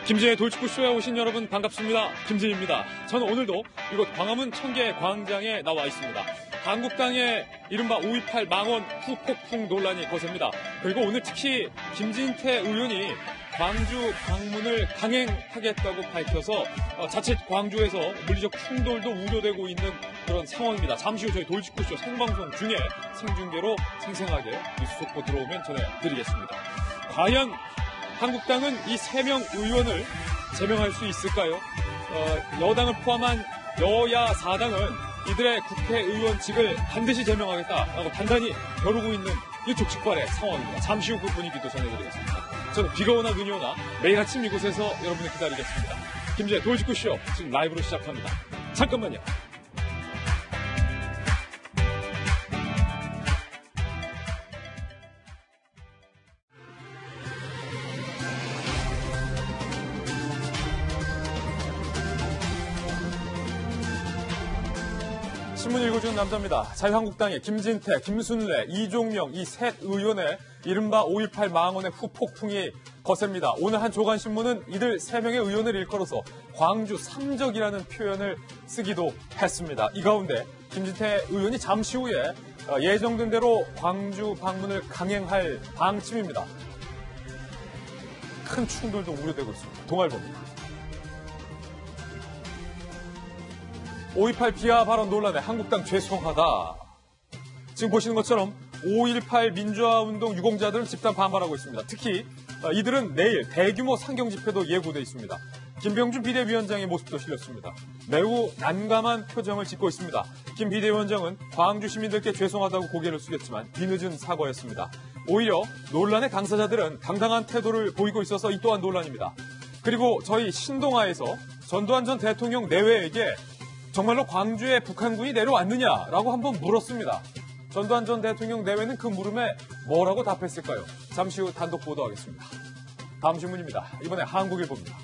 김진의 돌직구쇼에 오신 여러분 반갑습니다. 김진입니다. 저는 오늘도 이곳 광화문 청계 광장에 나와 있습니다. 한국당의 이른바 5.18 망원 후폭풍 논란이 거셉니다. 그리고 오늘 특히 김진태 의원이 광주 방문을 강행하겠다고 밝혀서 자칫 광주에서 물리적 충돌도 우려되고 있는 그런 상황입니다. 잠시 후 저희 돌직구쇼 생방송 중에 생중계로 생생하게 뉴스 속보 들어오면 전해드리겠습니다. 과연 한국당은 이 3명 의원을 제명할 수 있을까요? 여당을 포함한 여야 4당은 이들의 국회의원직을 반드시 제명하겠다라고 단단히 겨루고 있는 일촉즉발의 상황입니다. 잠시 후 그 분위기도 전해드리겠습니다. 저는 비가 오나 눈이 오나 매일 아침 이곳에서 여러분을 기다리겠습니다. 김진의 돌직구쇼 지금 라이브로 시작합니다. 잠깐만요. 신문 읽어주는 남자입니다. 자유한국당의 김진태, 김순례, 이종명 이 셋 의원의 이른바 5.18 망언의 후폭풍이 거셉니다. 오늘 한 조간신문은 이들 3명의 의원을 일컬어서 광주 삼적이라는 표현을 쓰기도 했습니다. 이 가운데 김진태 의원이 잠시 후에 예정된 대로 광주 방문을 강행할 방침입니다. 큰 충돌도 우려되고 있습니다. 동아일보입니다. 5.18 비하 발언 논란에 한국당 죄송하다. 지금 보시는 것처럼 5.18 민주화운동 유공자들은 집단 반발하고 있습니다. 특히 이들은 내일 대규모 상경 집회도 예고돼 있습니다. 김병준 비대위원장의 모습도 실렸습니다. 매우 난감한 표정을 짓고 있습니다. 김 비대위원장은 광주 시민들께 죄송하다고 고개를 숙였지만 뒤늦은 사과였습니다. 오히려 논란의 당사자들은 당당한 태도를 보이고 있어서 이 또한 논란입니다. 그리고 저희 신동아에서 전두환 전 대통령 내외에게 정말로 광주에 북한군이 내려왔느냐라고 한번 물었습니다. 전두환 전 대통령 내외는 그 물음에 뭐라고 답했을까요? 잠시 후 단독 보도하겠습니다. 다음 신문입니다. 이번에 한국일보입니다.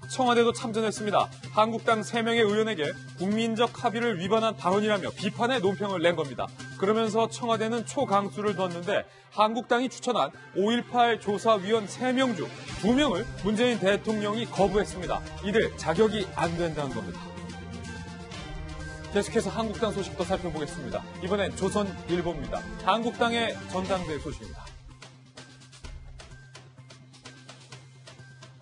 청와대도 참전했습니다. 한국당 3명의 의원에게 국민적 합의를 위반한 발언이라며 비판의 논평을 낸 겁니다. 그러면서 청와대는 초강수를 뒀는데 한국당이 추천한 5.18 조사위원 3명 중 2명을 문재인 대통령이 거부했습니다. 이들 자격이 안 된다는 겁니다. 계속해서 한국당 소식도 살펴보겠습니다. 이번엔 조선일보입니다. 한국당의 전당대회 소식입니다.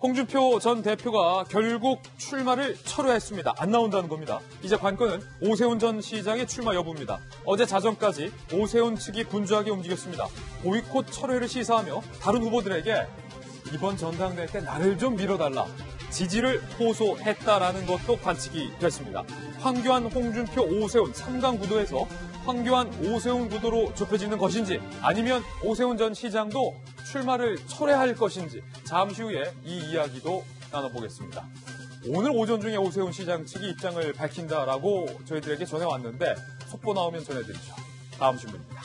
홍준표 전 대표가 결국 출마를 철회했습니다. 안 나온다는 겁니다. 이제 관건은 오세훈 전 시장의 출마 여부입니다. 어제 자정까지 오세훈 측이 분주하게 움직였습니다. 보이콧 철회를 시사하며 다른 후보들에게 이번 전당대회 때 나를 좀 밀어달라. 지지를 호소했다라는 것도 관측이 됐습니다. 황교안, 홍준표, 오세훈 3강 구도에서 황교안, 오세훈 구도로 좁혀지는 것인지 아니면 오세훈 전 시장도 출마를 철회할 것인지 잠시 후에 이 이야기도 나눠보겠습니다. 오늘 오전 중에 오세훈 시장 측이 입장을 밝힌다라고 저희들에게 전해왔는데 속보 나오면 전해드리죠. 다음 신문입니다.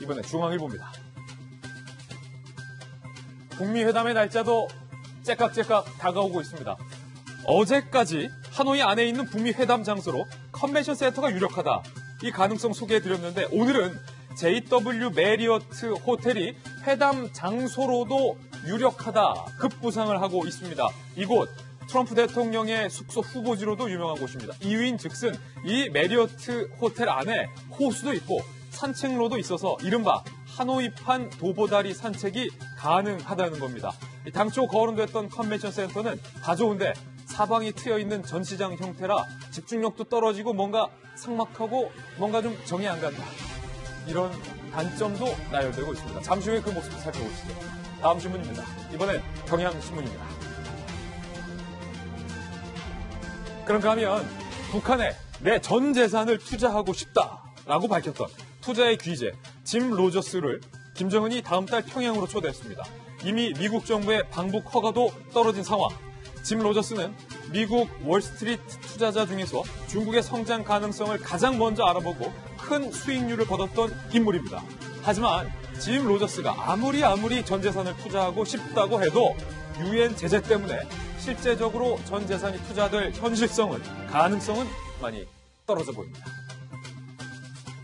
이번에 중앙일보입니다. 북미 회담의 날짜도 째깍째깍 다가오고 있습니다. 어제까지 하노이 안에 있는 북미 회담 장소로 컨벤션 센터가 유력하다. 이 가능성 소개해드렸는데 오늘은 JW 메리어트 호텔이 회담 장소로도 유력하다 급부상을 하고 있습니다. 이곳 트럼프 대통령의 숙소 후보지로도 유명한 곳입니다. 이유인즉슨 이 메리어트 호텔 안에 호수도 있고 산책로도 있어서 이른바 하노이판 도보다리 산책이 가능하다는 겁니다. 당초 거론됐던 컨벤션 센터는 다 좋은데 사방이 트여있는 전시장 형태라 집중력도 떨어지고 뭔가 삭막하고 뭔가 좀 정이 안 간다. 이런 단점도 나열되고 있습니다. 잠시 후에 그 모습도 살펴보시죠. 다음 신문입니다. 이번엔 경향신문입니다. 그런가 하면 북한에 내 전 재산을 투자하고 싶다라고 밝혔던 투자의 귀재 짐 로저스를 김정은이 다음 달 평양으로 초대했습니다. 이미 미국 정부의 방북 허가도 떨어진 상황. 짐 로저스는 미국 월스트리트 투자자 중에서 중국의 성장 가능성을 가장 먼저 알아보고 큰 수익률을 거뒀던 인물입니다. 하지만 짐 로저스가 아무리 전 재산을 투자하고 싶다고 해도 유엔 제재 때문에 실제적으로 전 재산이 투자될 가능성은 많이 떨어져 보입니다.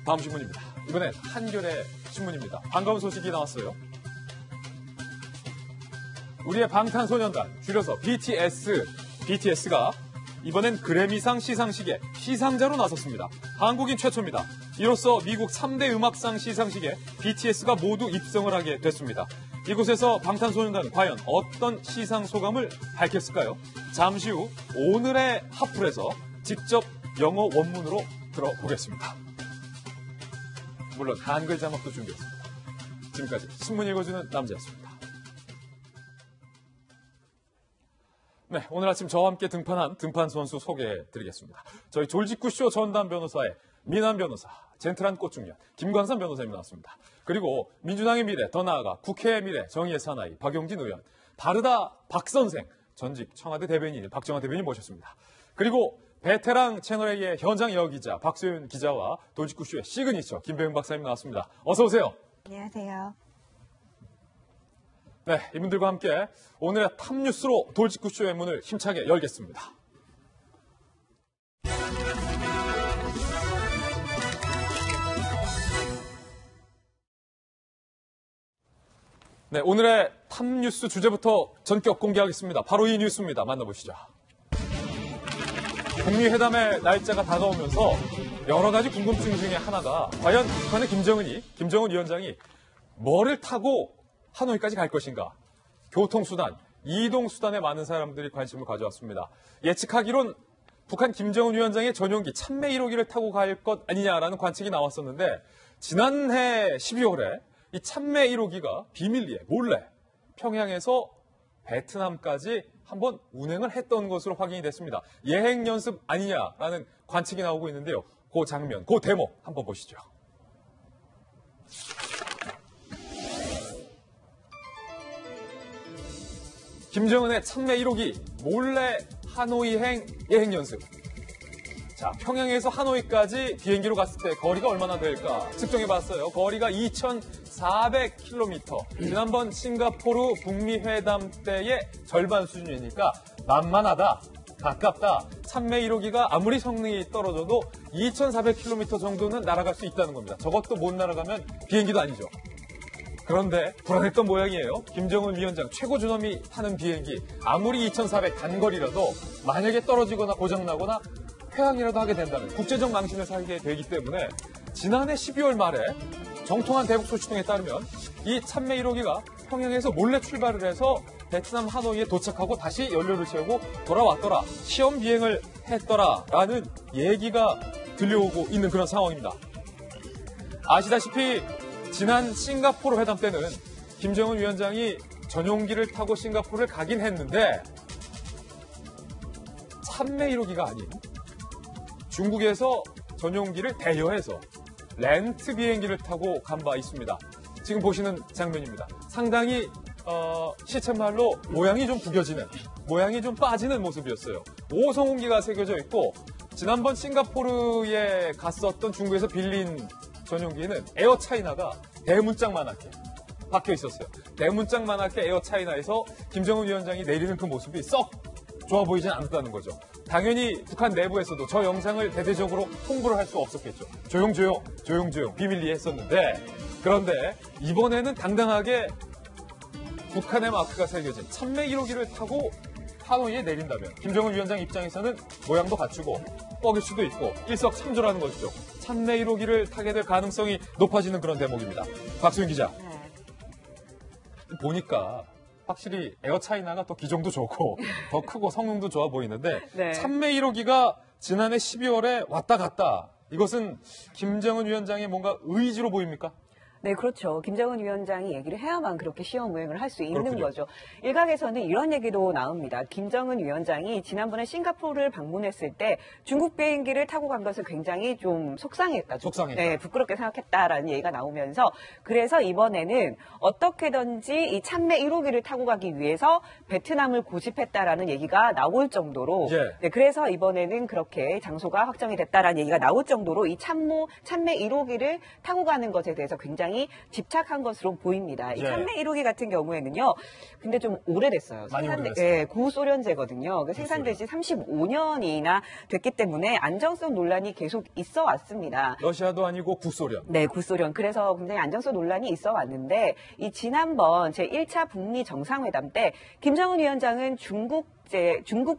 다음 신문입니다. 이번엔 한겨레 신문입니다. 반가운 소식이 나왔어요. 우리의 방탄소년단, 줄여서 BTS가 이번엔 그래미상 시상식에 시상자로 나섰습니다. 한국인 최초입니다. 이로써 미국 3대 음악상 시상식에 BTS가 모두 입성을 하게 됐습니다. 이곳에서 방탄소년단은 과연 어떤 시상 소감을 밝혔을까요? 잠시 후 오늘의 핫플에서 직접 영어 원문으로 들어보겠습니다. 물론 한글 자막도 준비했습니다. 지금까지 신문 읽어주는 남자였습니다. 네, 오늘 아침 저와 함께 등판한 등판 선수 소개해드리겠습니다. 저희 졸직구쇼 전담 변호사의 민한 변호사, 젠틀한 꽃중년 김광삼 변호사님 나왔습니다. 그리고 민주당의 미래, 더 나아가 국회의 미래, 정의의 사나이 박용진 의원, 바르다 박선생, 전직 청와대 대변인 박정환 대변인 모셨습니다. 그리고 베테랑 채널A의 현장 여기자 박소연 기자와 돌직구쇼의 시그니처 김배영 박사님 나왔습니다. 어서 오세요. 안녕하세요. 네, 이분들과 함께 오늘의 탑뉴스로 돌직구쇼의 문을 힘차게 열겠습니다. 네, 오늘의 탑뉴스 주제부터 전격 공개하겠습니다. 바로 이 뉴스입니다. 만나보시죠. 북미회담의 날짜가 다가오면서 여러 가지 궁금증 중에 하나가 과연 북한의 김정은 위원장이 뭐를 타고 하노이까지 갈 것인가? 교통수단, 이동수단에 많은 사람들이 관심을 가져왔습니다. 예측하기론 북한 김정은 위원장의 전용기 참매 1호기를 타고 갈 것 아니냐라는 관측이 나왔었는데 지난해 12월에 이 참매 1호기가 비밀리에 몰래 평양에서 베트남까지 한번 운행을 했던 것으로 확인이 됐습니다. 예행 연습 아니냐라는 관측이 나오고 있는데요. 그 장면, 그 대목 한번 보시죠. 김정은의 참매 1호기 몰래 하노이행 예행 연습. 자, 평양에서 하노이까지 비행기로 갔을 때 거리가 얼마나 될까 측정해봤어요. 거리가 2,400km. 지난번 싱가포르 북미 회담 때의 절반 수준이니까 만만하다, 가깝다. 참매 1호기가 아무리 성능이 떨어져도 2,400km 정도는 날아갈 수 있다는 겁니다. 저것도 못 날아가면 비행기도 아니죠. 그런데 불안했던 모양이에요. 김정은 위원장 최고 존엄이 타는 비행기 아무리 2,400 단거리라도 만약에 떨어지거나 고장나거나 폐항이라도 하게 된다면 국제적 망신을 살게 되기 때문에 지난해 12월 말에 정통한 대북 소식통에 따르면 이 참매 1호기가 평양에서 몰래 출발을 해서 베트남 하노이에 도착하고 다시 연료를 채우고 돌아왔더라. 시험 비행을 했더라라는 얘기가 들려오고 있는 그런 상황입니다. 아시다시피 지난 싱가포르 회담 때는 김정은 위원장이 전용기를 타고 싱가포르를 가긴 했는데 참매 1호기가 아닌 중국에서 전용기를 대여해서 렌트 비행기를 타고 간 바 있습니다. 지금 보시는 장면입니다. 상당히 시쳇말로 모양이 좀 구겨지는, 모양이 좀 빠지는 모습이었어요. 5성 홍기가 새겨져 있고 지난번 싱가포르에 갔었던 중국에서 빌린 전용기에는 에어 차이나가 대문짝만하게 박혀 있었어요. 대문짝만하게 에어 차이나에서 김정은 위원장이 내리는 그 모습이 썩 좋아 보이진 않았다는 거죠. 당연히 북한 내부에서도 저 영상을 대대적으로 홍보를 할 수 없었겠죠. 조용조용 비밀리에 했었는데 그런데 이번에는 당당하게 북한의 마크가 새겨진 참매 1호기를 타고 하노이에 내린다면 김정은 위원장 입장에서는 모양도 갖추고 뻐길 수도 있고 일석삼조라는 것이죠. 참내 1호기를 타게 될 가능성이 높아지는 그런 대목입니다. 박수윤 기자. 보니까 확실히 에어차이나가 더 기종도 좋고 더 크고 성능도 좋아 보이는데 네. 참매 1호기가 지난해 12월에 왔다 갔다. 이것은 김정은 위원장의 뭔가 의지로 보입니까? 네, 그렇죠. 김정은 위원장이 얘기를 해야만 그렇게 시험 운행을 할 수 있는 그렇군요. 거죠. 일각에서는 이런 얘기도 나옵니다. 김정은 위원장이 지난번에 싱가포르를 방문했을 때 중국 비행기를 타고 간 것을 굉장히 좀 속상했다. 속상했다. 네, 부끄럽게 생각했다라는 얘기가 나오면서 그래서 이번에는 어떻게든지 이 참매 1호기를 타고 가기 위해서 베트남을 고집했다라는 얘기가 나올 정도로 예. 네, 그래서 이번에는 그렇게 장소가 확정이 됐다라는 얘기가 나올 정도로 이 참매 1호기를 타고 가는 것에 대해서 굉장히 상당히 집착한 것으로 보입니다. 이 예. 참매 1호기 같은 경우에는요. 근데 좀 오래됐어요. 많이 예, 구소련제거든요. 생산된 지 35년이나 됐기 때문에 안정성 논란이 계속 있어 왔습니다. 러시아도 아니고 구소련. 네, 구소련. 그래서 굉장히 안정성 논란이 있어 왔는데 이 지난번 제1차 북미 정상회담 때 김정은 위원장은 중국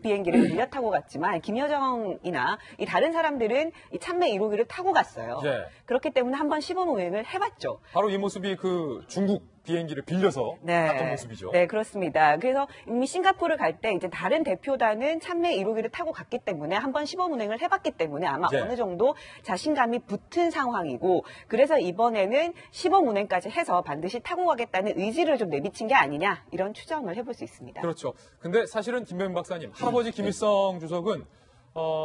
비행기를 빌려 타고 갔지만 김여정이나 이 다른 사람들은 이 참매 1호기를 타고 갔어요. 예. 그렇기 때문에 한번 시범 운행을 해봤죠. 바로 이 모습이 그 중국 비행기를 빌려서 갔던 모습이죠. 네, 그렇습니다. 그래서 이미 싱가포르를 갈 때 이제 다른 대표단은 참매 1호기를 타고 갔기 때문에 한번 시범 운행을 해봤기 때문에 아마 네. 어느 정도 자신감이 붙은 상황이고 그래서 이번에는 시범 운행까지 해서 반드시 타고 가겠다는 의지를 좀 내비친 게 아니냐 이런 추정을 해볼 수 있습니다. 그렇죠. 근데 사실은 김병민 박사님, 할아버지 김일성 주석은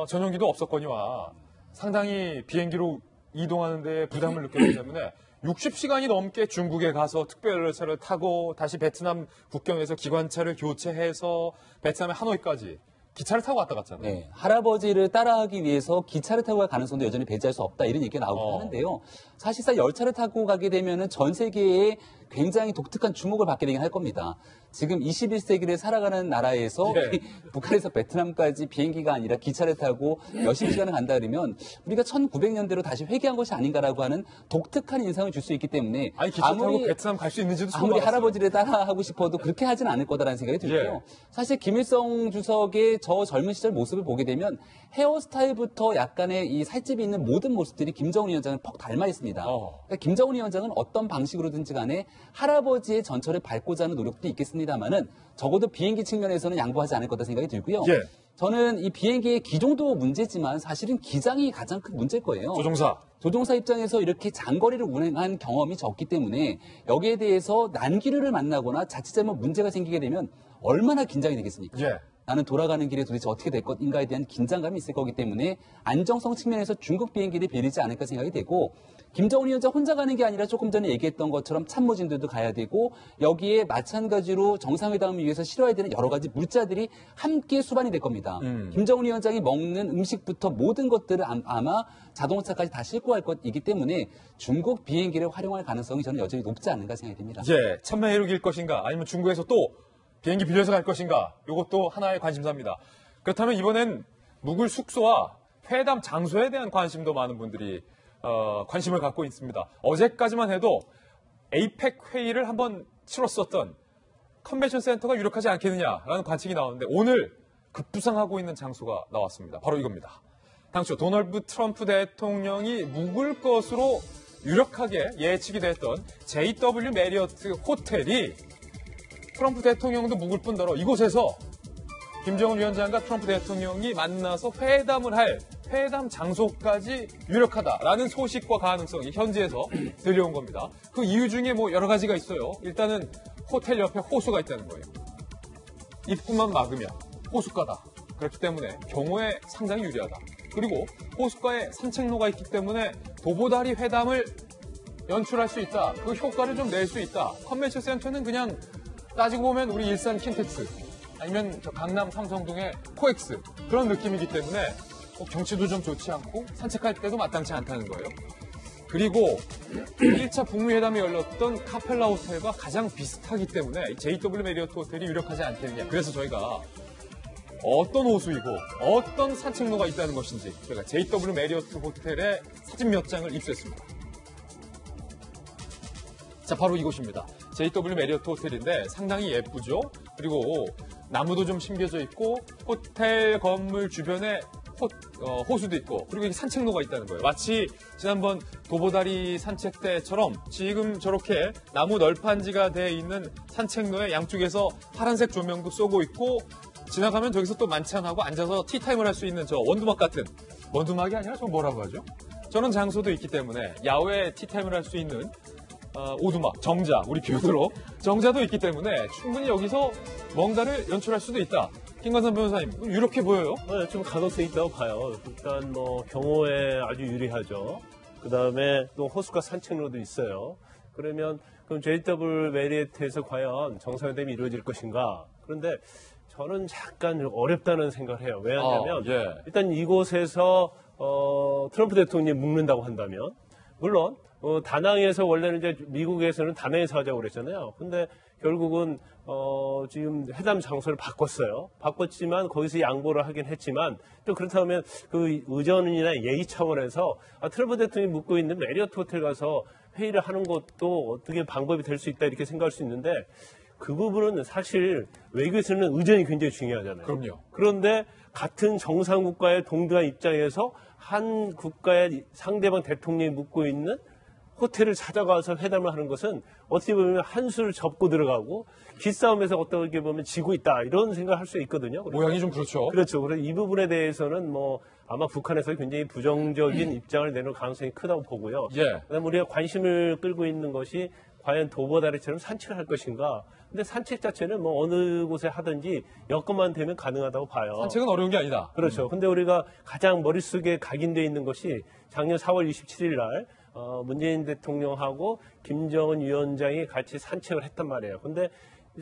전용기도 없었거니와 상당히 비행기로 이동하는 데 부담을 느꼈기 때문에 60시간이 넘게 중국에 가서 특별열차를 타고 다시 베트남 국경에서 기관차를 교체해서 베트남의 하노이까지 기차를 타고 왔다 갔잖아요. 네, 할아버지를 따라하기 위해서 기차를 타고 갈 가능성도 여전히 배제할 수 없다 이런 얘기가 나오긴 하는데요. 사실상 열차를 타고 가게 되면은 전 세계에 굉장히 독특한 주목을 받게 되긴 할 겁니다. 지금 21세기를 살아가는 나라에서 네. 북한에서 베트남까지 비행기가 아니라 기차를 타고 몇십 시간을 간다 그러면 우리가 1900년대로 다시 회귀한 것이 아닌가라고 하는 독특한 인상을 줄 수 있기 때문에 아니 기차 타고 베트남 갈 수 있는지도 처음 아무리 알았어요. 할아버지를 따라하고 싶어도 그렇게 하진 않을 거다라는 생각이 들고요. 예. 사실 김일성 주석의 저 젊은 시절 모습을 보게 되면 헤어스타일부터 약간의 이 살집이 있는 모든 모습들이 김정은 위원장을 퍽 닮아 있습니다. 그러니까 김정은 위원장은 어떤 방식으로든지 간에 할아버지의 전철을 밟고자 하는 노력도 있겠습니다만은 적어도 비행기 측면에서는 양보하지 않을 거다 생각이 들고요. 예. 저는 이 비행기의 기종도 문제지만 사실은 기장이 가장 큰 문제일 거예요. 조종사 입장에서 이렇게 장거리를 운행한 경험이 적기 때문에 여기에 대해서 난기류를 만나거나 자칫 잘못 문제가 생기게 되면 얼마나 긴장이 되겠습니까? 예. 나는 돌아가는 길에 도대체 어떻게 될 것인가에 대한 긴장감이 있을 거기 때문에 안정성 측면에서 중국 비행기를 빌리지 않을까 생각이 되고 김정은 위원장 혼자 가는 게 아니라 조금 전에 얘기했던 것처럼 참모진들도 가야 되고 여기에 마찬가지로 정상회담을 위해서 실어야 되는 여러 가지 물자들이 함께 수반이 될 겁니다. 김정은 위원장이 먹는 음식부터 모든 것들을 아마 자동차까지 다 싣고 갈 것이기 때문에 중국 비행기를 활용할 가능성이 저는 여전히 높지 않은가 생각이 듭니다. 예, 참매 1호기일 것인가 아니면 중국에서 또 비행기 빌려서 갈 것인가 이것도 하나의 관심사입니다. 그렇다면 이번엔 묵을 숙소와 회담 장소에 대한 관심도 많은 분들이 관심을 갖고 있습니다. 어제까지만 해도 에이펙 회의를 한번 치렀었던 컨벤션 센터가 유력하지 않겠느냐라는 관측이 나왔는데 오늘 급부상하고 있는 장소가 나왔습니다. 바로 이겁니다. 당초 도널드 트럼프 대통령이 묵을 것으로 유력하게 예측이 됐던 JW 메리어트 호텔이 트럼프 대통령도 묵을 뿐더러 이곳에서 김정은 위원장과 트럼프 대통령이 만나서 회담을 할 회담 장소까지 유력하다라는 소식과 가능성이 현지에서 들려온 겁니다. 그 이유 중에 뭐 여러 가지가 있어요. 일단은 호텔 옆에 호수가 있다는 거예요. 입구만 막으면 호숫가다. 그렇기 때문에 경호에 상당히 유리하다. 그리고 호숫가에 산책로가 있기 때문에 도보다리 회담을 연출할 수 있다. 그 효과를 좀 낼 수 있다. 컨벤션 센터는 그냥 따지고 보면 우리 일산 킨텍스 아니면 저 강남 삼성동의 코엑스 그런 느낌이기 때문에 경치도 좀 좋지 않고 산책할 때도 마땅치 않다는 거예요. 그리고 1차 북미 회담이 열렸던 카펠라 호텔과 가장 비슷하기 때문에 JW 메리어트 호텔이 유력하지 않겠느냐. 그래서 저희가 어떤 호수이고 어떤 산책로가 있다는 것인지 저희가 JW 메리어트 호텔의 사진 몇 장을 입수했습니다. 자, 바로 이곳입니다. JW 메리어트 호텔인데 상당히 예쁘죠? 그리고 나무도 좀 심겨져 있고 호텔 건물 주변에 호수도 있고 그리고 산책로가 있다는 거예요. 마치 지난번 도보다리 산책 때처럼 지금 저렇게 나무 널판지가 되어 있는 산책로에 양쪽에서 파란색 조명도 쏘고 있고 지나가면 저기서 또 만찬하고 앉아서 티타임을 할 수 있는 저 원두막 같은 원두막이 아니라 저 뭐라고 하죠? 저런 장소도 있기 때문에 야외 티타임을 할 수 있는 오두막, 정자, 우리 표현으로 정자도 있기 때문에 충분히 여기서 뭔가를 연출할 수도 있다. 김관선 변호사님, 유력해 보여요? 네, 좀 가능성이 있다고 봐요. 일단 뭐 경호에 아주 유리하죠. 그 다음에 또 호수가 산책로도 있어요. 그러면 그럼 JW 메리어트에서 과연 정상회담이 이루어질 것인가? 그런데 저는 약간 어렵다는 생각을 해요. 왜냐하면 일단 이곳에서 트럼프 대통령이 묵는다고 한다면 물론 다낭에서 원래는 이제 미국에서는 다낭에서 하자고 그랬잖아요. 근데 결국은 지금 회담 장소를 바꿨어요. 바꿨지만 거기서 양보를 하긴 했지만 또 그렇다면 그 의전이나 예의 차원에서 트럼프 대통령이 묵고 있는 메리어트 호텔 가서 회의를 하는 것도 어떻게 방법이 될 수 있다 이렇게 생각할 수 있는데 그 부분은 사실 외교에서는 의전이 굉장히 중요하잖아요. 그럼요. 그런데 같은 정상국가의 동등한 입장에서 한 국가의 상대방 대통령이 묵고 있는 호텔을 찾아가서 회담을 하는 것은 어떻게 보면 한수를 접고 들어가고 기싸움에서 어떻게 보면 지고 있다 이런 생각을 할 수 있거든요. 모양이 좀 그렇죠. 그렇죠. 그래서 이 부분에 대해서는 아마 북한에서 굉장히 부정적인 입장을 내놓을 가능성이 크다고 보고요. 예. 그다음에 우리가 관심을 끌고 있는 것이 과연 도보다리처럼 산책을 할 것인가. 근데 산책 자체는 어느 곳에 하든지 여건만 되면 가능하다고 봐요. 산책은 어려운 게 아니다. 그렇죠. 근데 우리가 가장 머릿속에 각인되어 있는 것이 작년 4월 27일 날 문재인 대통령하고 김정은 위원장이 같이 산책을 했단 말이에요. 근데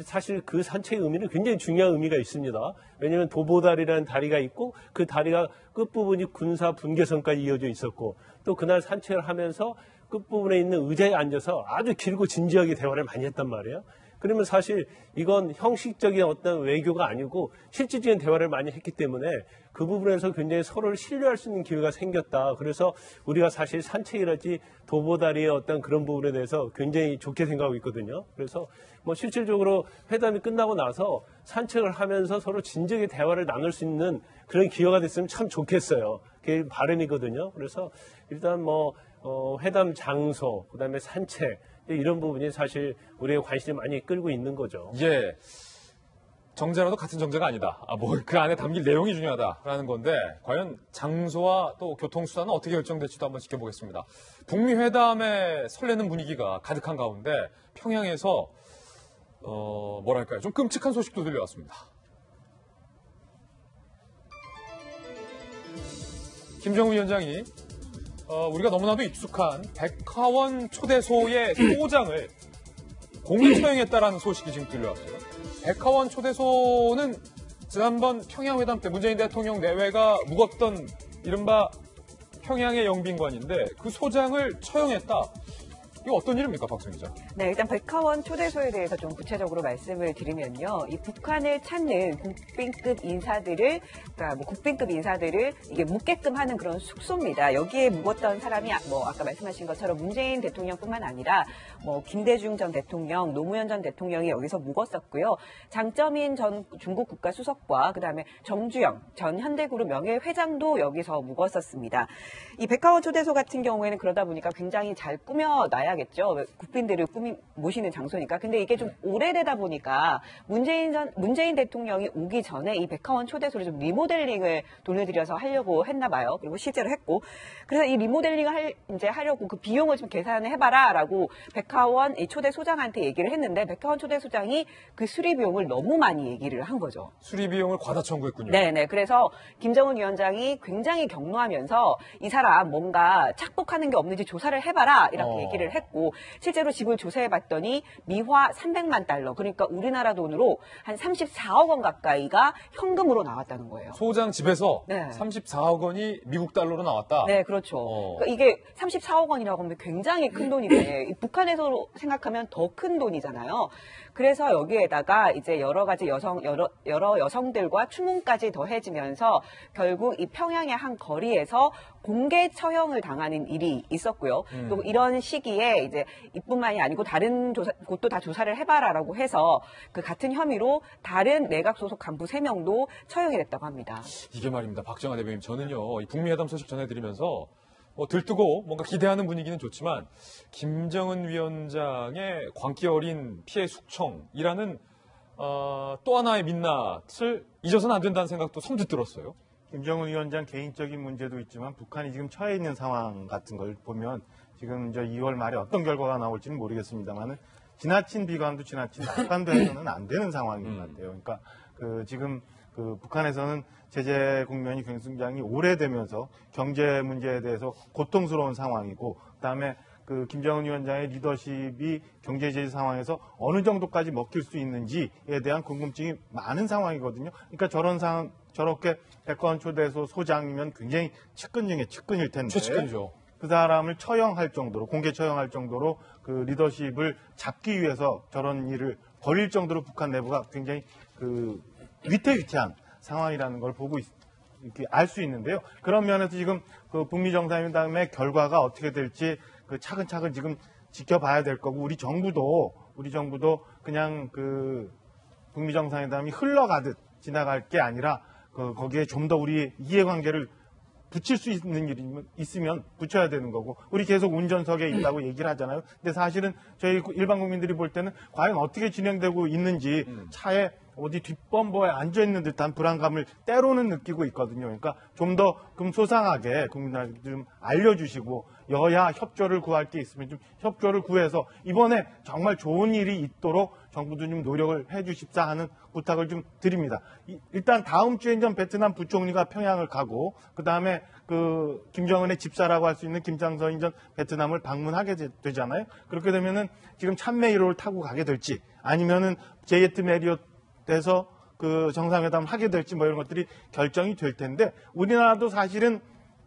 사실 그 산책의 의미는 굉장히 중요한 의미가 있습니다. 왜냐하면 도보다리라는 다리가 있고 그 다리가 끝부분이 군사 분계선까지 이어져 있었고 또 그날 산책을 하면서 끝부분에 있는 의자에 앉아서 아주 길고 진지하게 대화를 많이 했단 말이에요. 그러면 사실 이건 형식적인 어떤 외교가 아니고 실질적인 대화를 많이 했기 때문에 그 부분에서 굉장히 서로를 신뢰할 수 있는 기회가 생겼다. 그래서 우리가 사실 산책이랄지 도보다리의 어떤 그런 부분에 대해서 굉장히 좋게 생각하고 있거든요. 그래서 실질적으로 회담이 끝나고 나서 산책을 하면서 서로 진지하게 대화를 나눌 수 있는 그런 기회가 됐으면 참 좋겠어요. 그게 바람이거든요. 그래서 일단 회담 장소, 그다음에 산책 이런 부분이 사실 우리의 관심을 많이 끌고 있는 거죠. 예. 정제라도 같은 정제가 아니다. 그 안에 담길 내용이 중요하다라는 건데, 과연 장소와 또 교통수단은 어떻게 결정될지도 한번 지켜보겠습니다. 북미 회담에 설레는 분위기가 가득한 가운데, 평양에서, 좀 끔찍한 소식도 들려왔습니다. 김정은 위원장이 우리가 너무나도 익숙한 백화원 초대소의 소장을 공개 처형했다라는 소식이 지금 들려왔어요. 백화원 초대소는 지난번 평양회담 때 문재인 대통령 내외가 묵었던 이른바 평양의 영빈관인데 그 소장을 처형했다. 이거 어떤 일입니까, 박수영 기자? 네, 일단 백화원 초대소에 대해서 좀 구체적으로 말씀을 드리면요. 이 북한을 찾는 국빈급 인사들을, 국빈급 인사들을 이게 묵게끔 하는 그런 숙소입니다. 여기에 묵었던 사람이 아까 말씀하신 것처럼 문재인 대통령뿐만 아니라 김대중 전 대통령, 노무현 전 대통령이 여기서 묵었었고요. 장점인 전 중국 국가수석과 그다음에 정주영 전 현대그룹 명예회장도 여기서 묵었었습니다. 이 백화원 초대소 같은 경우에는 그러다 보니까 굉장히 잘 꾸며놔야겠죠. 국빈들을 모시는 장소니까. 근데 이게 좀 오래되다 보니까 문재인 대통령이 오기 전에 이 백화원 초대소를 좀 리모델링을 돈을 들여서 하려고 했나 봐요. 그리고 실제로 했고. 그래서 이 리모델링을 하려고 그 비용을 좀 계산을 해봐라라고 백화원 이 초대소장한테 얘기를 했는데 백화원 초대소장이 그 수리 비용을 너무 많이 얘기를 한 거죠. 수리 비용을 과다 청구했군요. 네네. 그래서 김정은 위원장이 굉장히 격노하면서 이 사람 뭔가 착복하는 게 없는지 조사를 해봐라 이렇게 얘기를 했고 실제로 집을 조사해봤더니 미화 300만 달러 그러니까 우리나라 돈으로 한 34억 원 가까이가 현금으로 나왔다는 거예요. 소장 집에서 네. 34억 원이 미국 달러로 나왔다. 네, 그렇죠. 그러니까 이게 34억 원이라고 하면 굉장히 큰 돈인데 북한에서 생각하면 더 큰 돈이잖아요. 그래서 여기에다가 이제 여러 가지 여러 여성들과 추문까지 더해지면서 결국 이 평양의 한 거리에서 공개 처형을 당하는 일이 있었고요. 또 이런 시기에 이제 이뿐만이 아니고 다른 곳도 다 조사를 해봐라라고 해서 그 같은 혐의로 다른 내각 소속 간부 3명도 처형이 됐다고 합니다. 이게 말입니다. 박정아 대변인, 저는요, 이 북미 회담 소식 전해드리면서 들뜨고 뭔가 기대하는 분위기는 좋지만 김정은 위원장의 광기 어린 피해 숙청이라는 또 하나의 민낯을 잊어서는 안 된다는 생각도 선뜻 들었어요. 김정은 위원장 개인적인 문제도 있지만 북한이 지금 처해 있는 상황 같은 걸 보면 지금 2월 말에 어떤 결과가 나올지는 모르겠습니다만은 지나친 비관도 지나친 낙관도 해서는 안 되는 상황인 것 같아요. 그러니까 지금 북한에서는 제재 국면이 굉장히 오래되면서 경제 문제에 대해서 고통스러운 상황이고 그다음에 김정은 위원장의 리더십이 경제 제재 상황에서 어느 정도까지 먹힐 수 있는지에 대한 궁금증이 많은 상황이거든요. 그러니까 저렇게 백화원 초대소 소장이면 굉장히 측근 중에 측근일 텐데. 최측근이죠. 그 사람을 처형할 정도로, 공개 처형할 정도로 그 리더십을 잡기 위해서 저런 일을 벌일 정도로 북한 내부가 굉장히 그 위태위태한 상황이라는 걸 보고 이렇게 알 수 있는데요. 그런 면에서 지금 그 북미 정상회담의 결과가 어떻게 될지 그 차근차근 지금 지켜봐야 될 거고, 우리 정부도 그냥 그 북미 정상회담이 흘러가듯 지나갈 게 아니라 거기에 좀 더 우리 이해관계를 붙일 수 있는 일이 있으면 붙여야 되는 거고, 우리 계속 운전석에 있다고 얘기를 하잖아요. 근데 사실은 저희 일반 국민들이 볼 때는 과연 어떻게 진행되고 있는지 차에 어디 뒷범버에 앉아있는 듯한 불안감을 때로는 느끼고 있거든요. 그러니까 좀 더 금소상하게 국민들한테 좀 알려주시고, 여야 협조를 구할 게 있으면 좀 협조를 구해서 이번에 정말 좋은 일이 있도록 정부도 좀 노력을 해 주십사 하는 부탁을 좀 드립니다. 일단 다음 주에 전 베트남 부총리가 평양을 가고, 그 다음에 그 김정은의 집사라고 할 수 있는 김장서인 전 베트남을 방문하게 되잖아요. 그렇게 되면은 지금 참매 1호를 타고 가게 될지, 아니면은 제이트 메리엇에서 그 정상회담을 하게 될지 뭐 이런 것들이 결정이 될 텐데, 우리나라도 사실은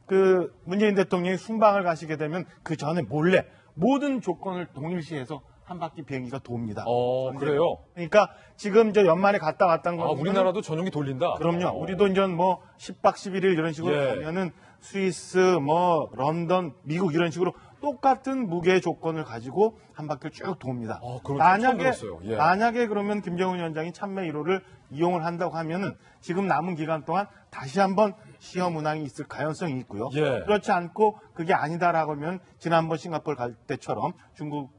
그 문재인 대통령이 순방을 가시게 되면 그 전에 몰래 모든 조건을 동일시해서 한 바퀴 비행기가 돕니다. 그래요? 그러니까 지금 저 연말에 갔다 왔다는 건 우리나라도 전용기 돌린다? 그럼요. 우리도 이제 뭐 10박 11일 이런 식으로 예. 가면은 스위스, 뭐 런던, 미국 이런 식으로 똑같은 무게 조건을 가지고 한 바퀴를 쭉 돕니다. 그건 처음 들었어요. 예. 만약에 그러면 김정은 위원장이 참매 1호를 이용을 한다고 하면은 지금 남은 기간 동안 다시 한번 시험 운항이 있을 가능성이 있고요. 예. 그렇지 않고 그게 아니다라고 하면 지난번 싱가포르 갈 때처럼 중국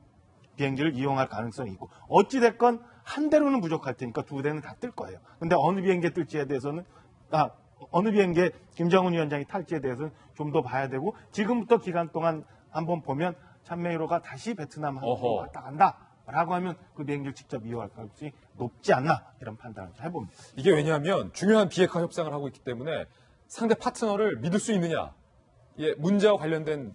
비행기를 이용할 가능성이 있고, 어찌됐건 한 대로는 부족할 테니까 두 대는 다 뜰 거예요. 근데 어느 비행기에 뜰지에 대해서는 어느 비행기에 김정은 위원장이 탈지에 대해서는 좀 더 봐야 되고, 지금부터 기간 동안 한번 보면 참매 1호가 다시 베트남 항공으로 왔다 간다라고 하면 그 비행기를 직접 이용할 가능성이 높지 않나, 이런 판단을 해봅니다. 이게 왜냐하면 중요한 비핵화 협상을 하고 있기 때문에 상대 파트너를 믿을 수 있느냐, 문제와 관련된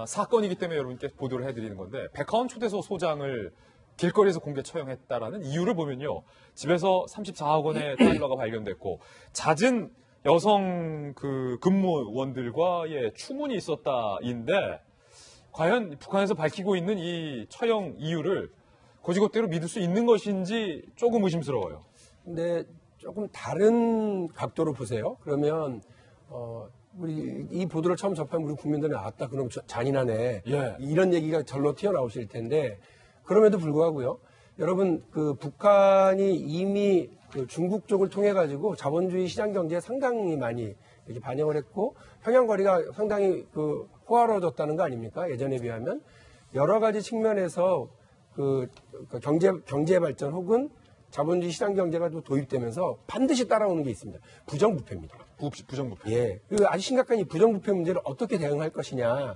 사건이기 때문에 여러분께 보도를 해드리는 건데, 백화원 초대소 소장을 길거리에서 공개 처형했다라는 이유를 보면요, 집에서 34억 원의 달러가 발견됐고 잦은 여성 그 근무원들과의 추문이 있었다인데, 과연 북한에서 밝히고 있는 이 처형 이유를 고지고대로 믿을 수 있는 것인지 조금 의심스러워요. 근데 조금 다른 각도로 보세요. 그러면 우리 이 보도를 처음 접한 우리 국민들은 아따 그럼 잔인하네. 예. 이런 얘기가 절로 튀어나오실 텐데, 그럼에도 불구하고요. 여러분 그 북한이 이미 그 중국 쪽을 통해 가지고 자본주의 시장 경제에 상당히 많이 이렇게 반영을 했고, 평양 거리가 상당히 그 호화로워졌다는 거 아닙니까? 예전에 비하면 여러 가지 측면에서 그 경제 발전 혹은 자본주의 시장 경제가 또 도입되면서 반드시 따라오는 게 있습니다. 부정부패입니다. 부정부패. 예. 그 아주 심각한 이 부정부패 문제를 어떻게 대응할 것이냐.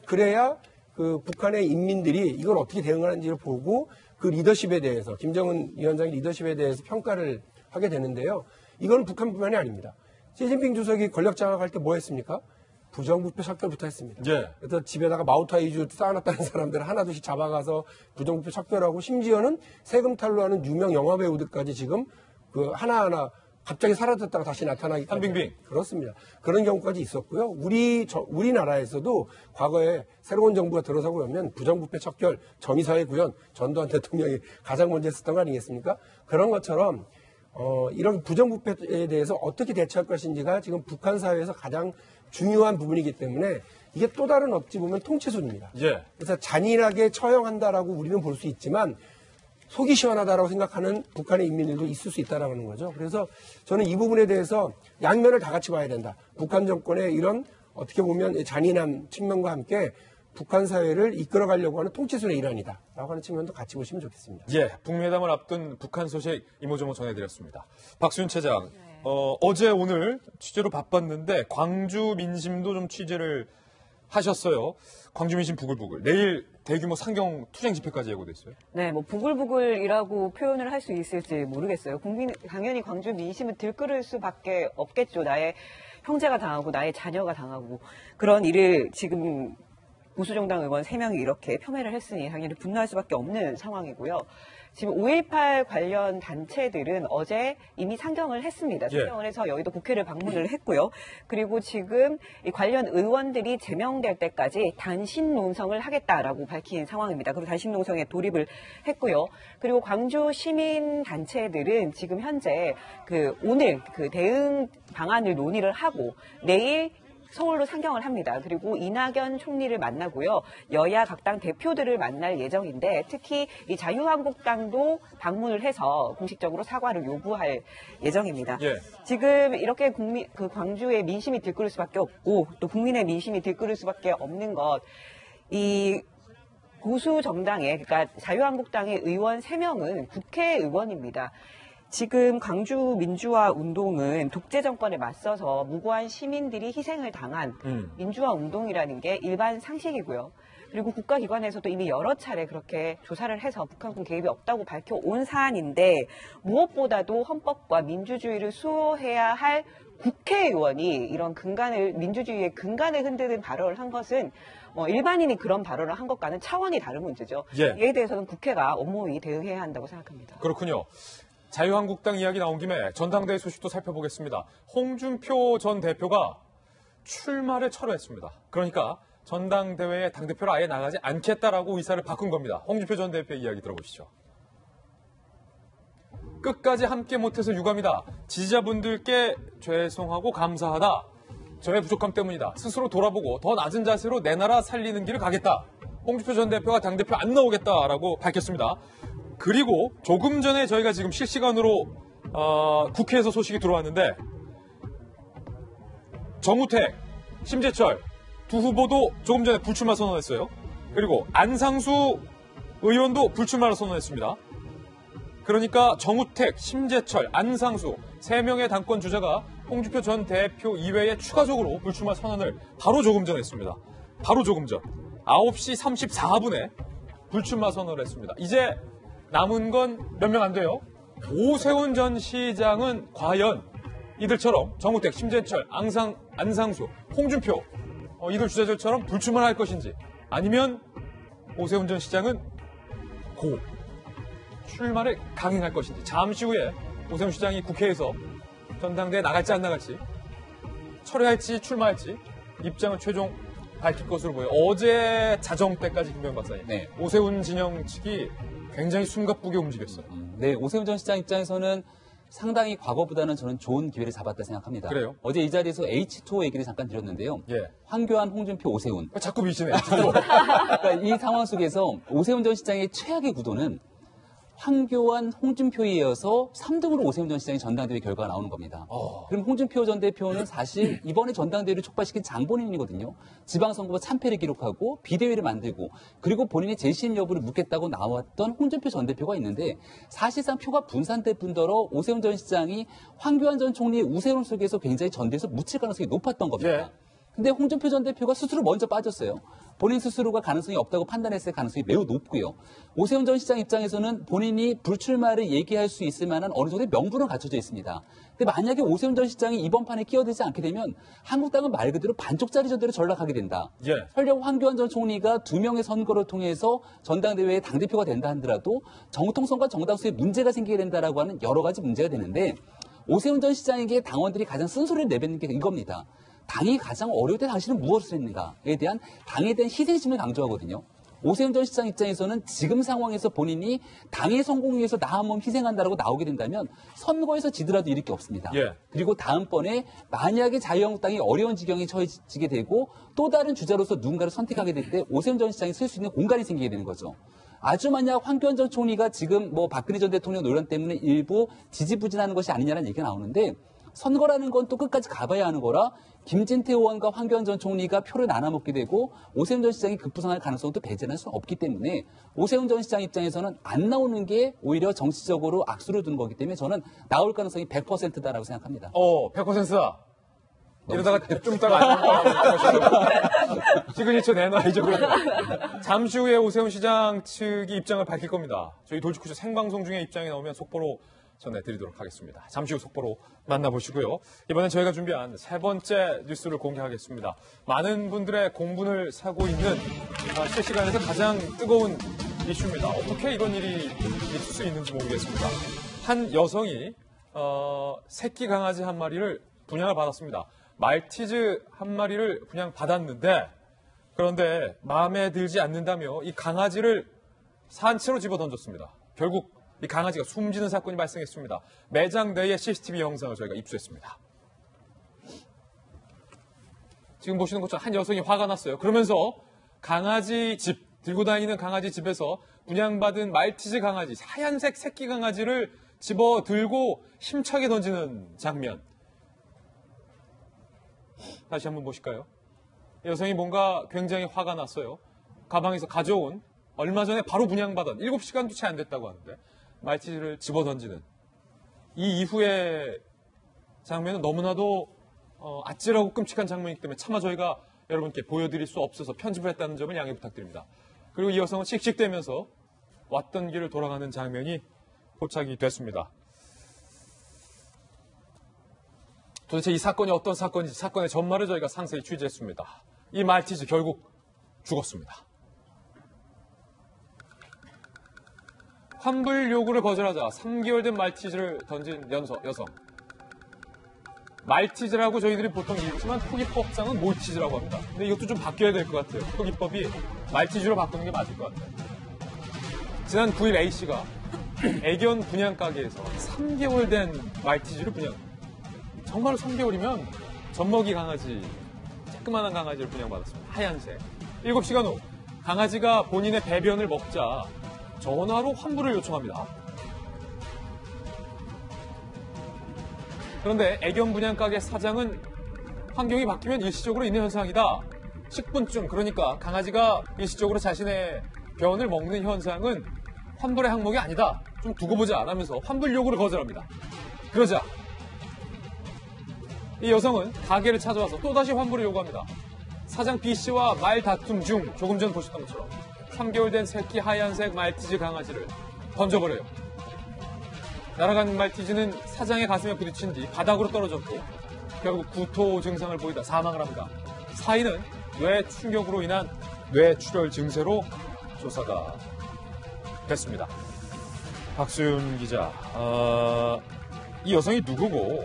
그래야 그 북한의 인민들이 이걸 어떻게 대응하는지를 보고 그 리더십에 대해서, 김정은 위원장의 리더십에 대해서 평가를 하게 되는데요. 이건 북한뿐만이 아닙니다. 시진핑 주석이 권력 장악할 때 뭐 했습니까? 부정부패 척결부터 했습니다. 예. 그래서 집에다가 마오타이주 쌓아놨다는 사람들 하나둘씩 잡아가서 부정부패 척결하고, 심지어는 세금 탈루하는 유명 영화 배우들까지 지금 그 하나하나 갑자기 사라졌다가 다시 나타나기까지. 한빙빙. 그렇습니다. 그런 경우까지 있었고요. 우리나라에서도 과거에 새로운 정부가 들어서고 나면 부정부패 척결, 정의사회 구현, 전두환 대통령이 가장 먼저 했었던 거 아니겠습니까? 그런 것처럼 이런 부정부패에 대해서 어떻게 대처할 것인지가 지금 북한 사회에서 가장 중요한 부분이기 때문에, 이게 또 다른 어찌 보면 통치순입니다. 예. 그래서 잔인하게 처형한다라고 우리는 볼 수 있지만 속이 시원하다라고 생각하는 북한의 인민들도 있을 수 있다라는 거죠. 그래서 저는 이 부분에 대해서 양면을 다 같이 봐야 된다. 북한 정권의 이런 어떻게 보면 잔인한 측면과 함께 북한 사회를 이끌어가려고 하는 통치순의 일환이다라고 하는 측면도 같이 보시면 좋겠습니다. 예, 북미회담을 앞둔 북한 소식 이모저모 전해드렸습니다. 박수윤 차장, 어제 오늘 취재로 바빴는데 광주 민심도 좀 취재를 하셨어요. 광주 민심 부글부글. 내일 대규모 상경 투쟁 집회까지 예고됐어요. 네, 뭐 부글부글이라고 표현을 할 수 있을지 모르겠어요. 당연히 광주 민심은 들끓을 수밖에 없겠죠. 나의 형제가 당하고 나의 자녀가 당하고 그런 일을 지금 보수정당 의원 3명이 이렇게 폄훼를 했으니 당연히 분노할 수밖에 없는 상황이고요. 지금 5.18 관련 단체들은 어제 이미 상경을 했습니다. 상경을 해서 여의도 국회를 방문을 했고요. 그리고 지금 이 관련 의원들이 제명될 때까지 단신 농성을 하겠다라고 밝힌 상황입니다. 그리고 단신 농성에 돌입을 했고요. 그리고 광주 시민 단체들은 지금 현재 오늘 대응 방안을 논의를 하고 내일 서울로 상경을 합니다. 그리고 이낙연 총리를 만나고요. 여야 각 당 대표들을 만날 예정인데 특히 이 자유한국당도 방문을 해서 공식적으로 사과를 요구할 예정입니다. 지금 이렇게 광주의 민심이 들끓을 수밖에 없고 또 국민의 민심이 들끓을 수밖에 없는 것, 이 보수 정당의 그러니까 자유한국당의 의원 3명은 국회의원입니다. 지금 광주 민주화 운동은 독재 정권에 맞서서 무고한 시민들이 희생을 당한 민주화 운동이라는 게 일반 상식이고요. 그리고 국가기관에서도 이미 여러 차례 그렇게 조사를 해서 북한군 개입이 없다고 밝혀온 사안인데 무엇보다도 헌법과 민주주의를 수호해야 할 국회의원이 이런 민주주의의 근간을 흔드는 발언을 한 것은 일반인이 그런 발언을 한 것과는 차원이 다른 문제죠. 이에 대해서는 국회가 엄호히 대응해야 한다고 생각합니다. 그렇군요. 자유한국당 이야기 나온 김에 전당대회 소식도 살펴보겠습니다. 홍준표 전 대표가 출마를 철회했습니다. 그러니까 전당대회에 당대표를 아예 나가지 않겠다라고 의사를 바꾼 겁니다. 홍준표 전 대표의 이야기 들어보시죠. 끝까지 함께 못해서 유감이다. 지지자분들께 죄송하고 감사하다. 저의 부족함 때문이다. 스스로 돌아보고 더 낮은 자세로 내 나라 살리는 길을 가겠다. 홍준표 전 대표가 당대표 안 나오겠다라고 밝혔습니다. 그리고 조금 전에 저희가 지금 실시간으로 국회에서 소식이 들어왔는데 정우택, 심재철 두 후보도 조금 전에 불출마 선언했어요. 그리고 안상수 의원도 불출마를 선언했습니다. 그러니까 정우택, 심재철, 안상수 3명의 당권 주자가 홍준표 전 대표 이외에 추가적으로 불출마 선언을 바로 조금 전 했습니다. 바로 조금 전 9시 34분에 불출마 선언을 했습니다. 이제 남은 건 몇 명 안 돼요. 오세훈 전 시장은 과연 이들처럼 정우택, 심재철, 안상수, 홍준표 이들 주자들처럼 불출마를 할 것인지 아니면 오세훈 전 시장은 출마를 강행할 것인지 잠시 후에 오세훈 시장이 국회에서 전당대회에 나갈지 안 나갈지 철회할지 출마할지 입장을 최종 밝힐 것으로 보여요. 어제 자정 때까지 김병 박사님 오세훈 진영 측이 굉장히 숨가쁘게 움직였어요. 네, 오세훈 전 시장 입장에서는 상당히 과거보다는 저는 좋은 기회를 잡았다 생각합니다. 그래요? 어제 이 자리에서 H2O 얘기를 잠깐 드렸는데요. 황교안, 홍준표, 오세훈. 자꾸 미시네. 그러니까 이 상황 속에서 오세훈 전 시장의 최악의 구도는 황교안, 홍준표에 이어서 3등으로 오세훈 전 시장의 전당대회 결과가 나오는 겁니다. 그럼 홍준표 전 대표는 사실 이번에 전당대회를 촉발시킨 장본인이거든요. 지방선거가 참패를 기록하고 비대위를 만들고 그리고 본인이 재심 여부를 묻겠다고 나왔던 홍준표 전 대표가 있는데 사실상 표가 분산될 뿐더러 오세훈 전 시장이 황교안 전 총리의 우세론 속에서 굉장히 전대에서 묻힐 가능성이 높았던 겁니다. 근데 홍준표 전 대표가 스스로 먼저 빠졌어요. 본인 스스로가 가능성이 없다고 판단했을 가능성이 매우 높고요. 오세훈 전 시장 입장에서는 본인이 불출마를 얘기할 수 있을 만한 어느 정도의 명분은 갖춰져 있습니다. 근데 만약에 오세훈 전 시장이 이번 판에 끼어들지 않게 되면 한국당은 말 그대로 반쪽짜리 전대로 전락하게 된다. 설령 황교안 전 총리가 2명의 선거를 통해서 전당대회의 당대표가 된다 하더라도 정통성과 정당수에 문제가 생기게 된다라고 하는 여러 가지 문제가 되는데 오세훈 전 시장에게 당원들이 가장 쓴소리를 내뱉는 게 이겁니다. 당이 가장 어려울 때 당신은 무엇을 했는가에 대한 당에 대한 희생심을 강조하거든요. 오세훈 전 시장 입장에서는 지금 상황에서 본인이 당의 성공을 위해서 나 한 몸 희생한다라고 나오게 된다면 선거에서 지더라도 잃을 게 없습니다. 그리고 다음번에 만약에 자유한국당이 어려운 지경에 처해지게 되고 또 다른 주자로서 누군가를 선택하게 될 때 오세훈 전 시장이 쓸 수 있는 공간이 생기게 되는 거죠. 아주 만약 황교안 전 총리가 지금 박근혜 전 대통령 논란 때문에 일부 지지부진하는 것이 아니냐는 얘기가 나오는데 선거라는 건 또 끝까지 가봐야 하는 거라 김진태 의원과 황교안 전 총리가 표를 나눠먹게 되고 오세훈 전 시장이 급부상할 가능성도 배제할 수 없기 때문에 오세훈 전 시장 입장에서는 안 나오는 게 오히려 정치적으로 악수를 두는 거기 때문에 저는 나올 가능성이 100%다라고 생각합니다. 100%다. 이러다가 좀 이따가 안 나오고 시그니처 내놔야죠. 잠시 후에 오세훈 시장 측이 입장을 밝힐 겁니다. 저희 돌직구쇼 생방송 중에 입장이 나오면 속보로 전해드리도록 하겠습니다. 잠시 후 속보로 만나보시고요. 이번엔 저희가 준비한 세 번째 뉴스를 공개하겠습니다. 많은 분들의 공분을 사고 있는 실시간에서 가장 뜨거운 이슈입니다. 어떻게 이런 일이 있을 수 있는지 모르겠습니다. 한 여성이 새끼 강아지 한 마리를 분양을 받았습니다. 말티즈 한 마리를 분양받았는데 그런데 마음에 들지 않는다며 이 강아지를 산채로 집어던졌습니다. 결국 이 강아지가 숨지는 사건이 발생했습니다. 매장 내의 CCTV 영상을 저희가 입수했습니다. 지금 보시는 것처럼 한 여성이 화가 났어요. 그러면서 강아지 집, 들고 다니는 강아지 집에서 분양받은 말티즈 강아지, 하얀색 새끼 강아지를 집어 들고 힘차게 던지는 장면. 다시 한번 보실까요? 여성이 뭔가 굉장히 화가 났어요. 가방에서 가져온 얼마 전에 바로 분양받은 7시간도 채 안 됐다고 하는데 말티즈를 집어 던지는 이 이후의 장면은 너무나도 아찔하고 끔찍한 장면이기 때문에 차마 저희가 여러분께 보여드릴 수 없어서 편집을 했다는 점을 양해 부탁드립니다. 그리고 이 여성은 씩씩대면서 왔던 길을 돌아가는 장면이 포착이 됐습니다. 도대체 이 사건이 어떤 사건인지 사건의 전말을 저희가 상세히 취재했습니다. 이 말티즈 결국 죽었습니다. 환불 요구를 거절하자 3개월 된 말티즈를 던진 여성. 말티즈라고 저희들이 보통 읽지만 표기법상은 몰티즈라고 합니다. 근데 이것도 좀 바뀌어야 될 것 같아요. 표기법이 말티즈로 바꾸는 게 맞을 것 같아요. 지난 9일 A씨가 애견 분양가게에서 3개월 된 말티즈를 분양. 정말로 3개월이면 젖먹이 강아지, 조그만한 강아지를 분양받았습니다. 하얀색. 7시간 후 강아지가 본인의 배변을 먹자 전화로 환불을 요청합니다. 그런데 애견 분양가게 사장은 환경이 바뀌면 일시적으로 있는 현상이다. 10분쯤, 그러니까 강아지가 일시적으로 자신의 변을 먹는 현상은 환불의 항목이 아니다. 좀 두고 보자 라면서 환불 요구를 거절합니다. 그러자 이 여성은 가게를 찾아와서 또다시 환불을 요구합니다. 사장 B씨와 말 다툼 중 조금 전 보셨던 것처럼 3개월 된 새끼 하얀색 말티즈 강아지를 던져버려요. 날아간 말티즈는 사장의 가슴에 부딪힌 뒤 바닥으로 떨어졌고 결국 구토 증상을 보이다 사망을 합니다. 사인은 뇌 충격으로 인한 뇌출혈 증세로 조사가 됐습니다. 박수윤 기자, 이 여성이 누구고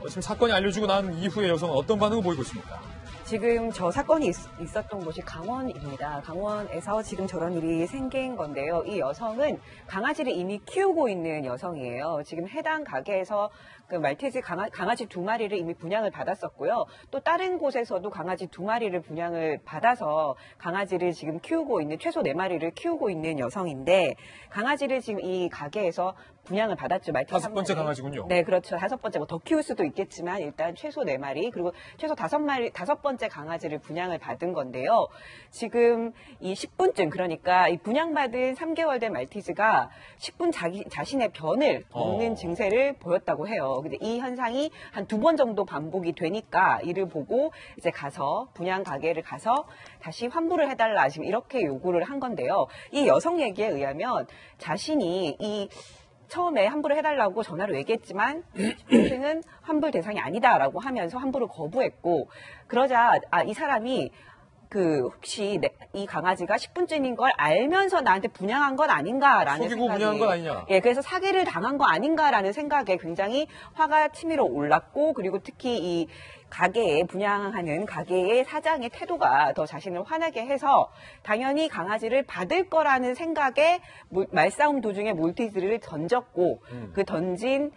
지금 사건이 알려지고 난 이후에 여성은 어떤 반응을 보이고 있습니까? 지금 저 사건이 있었던 곳이 강원입니다. 강원에서 지금 저런 일이 생긴 건데요. 이 여성은 강아지를 이미 키우고 있는 여성이에요. 지금 해당 가게에서 그 말티즈 강아지 2마리를 이미 분양을 받았었고요. 또 다른 곳에서도 강아지 2마리를 분양을 받아서 강아지를 지금 키우고 있는, 최소 4마리를 키우고 있는 여성인데, 강아지를 지금 이 가게에서 분양을 받았죠. 말티즈 5번째 강아지군요. 네, 그렇죠. 5번째, 뭐 더 키울 수도 있겠지만 일단 최소 4마리, 그리고 최소 5번째 강아지를 분양을 받은 건데요. 지금 이 10분쯤, 그러니까 이 분양받은 3개월 된 말티즈가 10분 자신의 변을 먹는 증세를 보였다고 해요. 근데 이 현상이 한 2번 정도 반복이 되니까 이를 보고 이제 가서 분양 가게를 가서 다시 환불을 해달라, 지금 이렇게 요구를 한 건데요. 이 여성 얘기에 의하면 자신이 이 처음에 환불을 해달라고 전화로 얘기했지만 선생은 환불 대상이 아니다라고 하면서 환불을 거부했고, 그러자 이 사람이 혹시 이 강아지가 10분쯤인 걸 알면서 나한테 분양한 건 아닌가라는 속이고 생각이, 분양한 건 아니냐. 예, 그래서 사기를 당한 거 아닌가라는 생각에 굉장히 화가 치밀어 올랐고, 그리고 특히 이 분양하는 가게의 사장의 태도가 더 자신을 화나게 해서 당연히 강아지를 받을 거라는 생각에 말싸움 도중에 몰티즈를 던졌고, 그 던진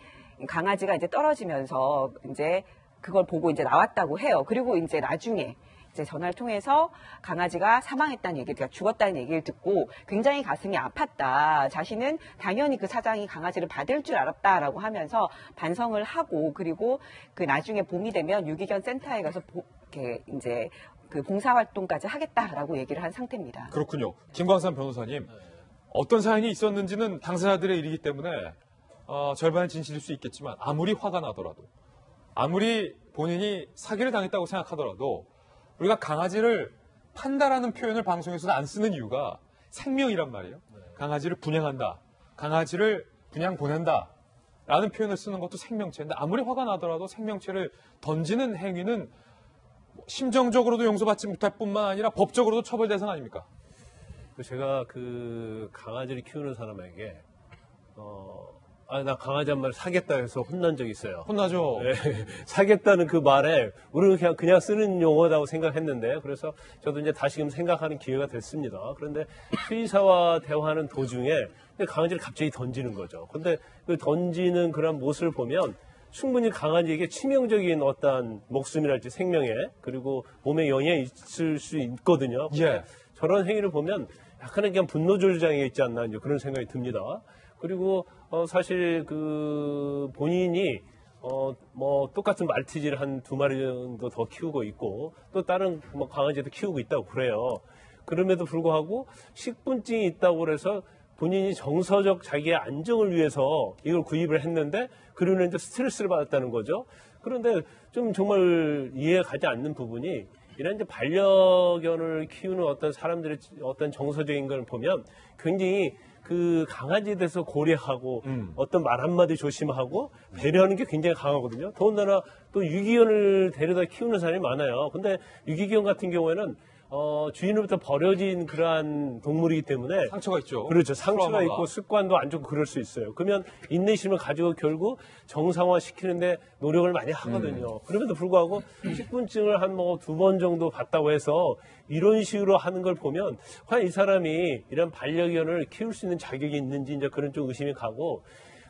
강아지가 이제 떨어지면서 이제 그걸 보고 이제 나왔다고 해요. 그리고 이제 나중에 이제 전화를 통해서 강아지가 사망했다는 얘기, 그러니까 죽었다는 얘기를 듣고 굉장히 가슴이 아팠다. 자신은 당연히 그 사장이 강아지를 받을 줄 알았다라고 하면서 반성을 하고, 그리고 그 나중에 봄이 되면 유기견 센터에 가서 이렇게 이제 그 봉사활동까지 하겠다라고 얘기를 한 상태입니다. 그렇군요. 김광산 변호사님, 어떤 사연이 있었는지는 당사자들의 일이기 때문에 절반의 진실일 수 있겠지만 아무리 화가 나더라도, 아무리 본인이 사기를 당했다고 생각하더라도 우리가 강아지를 판다라는 표현을 방송에서는 안 쓰는 이유가 생명이란 말이에요. 강아지를 분양한다, 강아지를 분양 보낸다, 라는 표현을 쓰는 것도 생명체인데 아무리 화가 나더라도 생명체를 던지는 행위는 심정적으로도 용서받지 못할 뿐만 아니라 법적으로도 처벌 대상 아닙니까? 제가 그 강아지를 키우는 사람에게 나 강아지 한 마리 사겠다 해서 혼난 적이 있어요. 혼나죠. 네, 사겠다는 그 말에 우리는 그냥 쓰는 용어라고 생각했는데 그래서 저도 이제 다시금 생각하는 기회가 됐습니다. 그런데 수의사와 대화하는 도중에 강아지를 갑자기 던지는 거죠. 근데 그 던지는 그런 모습을 보면 충분히 강아지에게 치명적인 어떤 목숨이랄지 생명에 그리고 몸에 영향이 있을 수 있거든요. 예. 저런 행위를 보면 약간은 그냥 분노 조장에 있지 않나 이제 그런 생각이 듭니다. 그리고 사실 그 본인이 뭐 똑같은 말티즈를 한 2마리 정도 더 키우고 있고 또 다른 뭐 강아지도 키우고 있다고 그래요. 그럼에도 불구하고 식분증이 있다고 그래서 본인이 정서적 자기의 안정을 위해서 이걸 구입을 했는데 그러면 이제 스트레스를 받았다는 거죠. 그런데 좀 정말 이해가 가지 않는 부분이 이런 이제 반려견을 키우는 어떤 사람들의 어떤 정서적인 걸 보면 굉장히 그 강아지에 대해서 고려하고 어떤 말 한마디 조심하고 배려하는 게 굉장히 강하거든요. 더군다나 또 유기견을 데려다 키우는 사람이 많아요. 근데 유기견 같은 경우에는 주인으로부터 버려진 그러한 동물이기 때문에 상처가 있죠. 그렇죠. 상처가 트라우마가. 있고 습관도 안 좋고 그럴 수 있어요. 그러면 인내심을 가지고 결국 정상화 시키는데 노력을 많이 하거든요. 그럼에도 불구하고 식분증을 한 뭐 2번 정도 받다고 해서 이런 식으로 하는 걸 보면 과연 이 사람이 이런 반려견을 키울 수 있는 자격이 있는지 이제 그런 좀 의심이 가고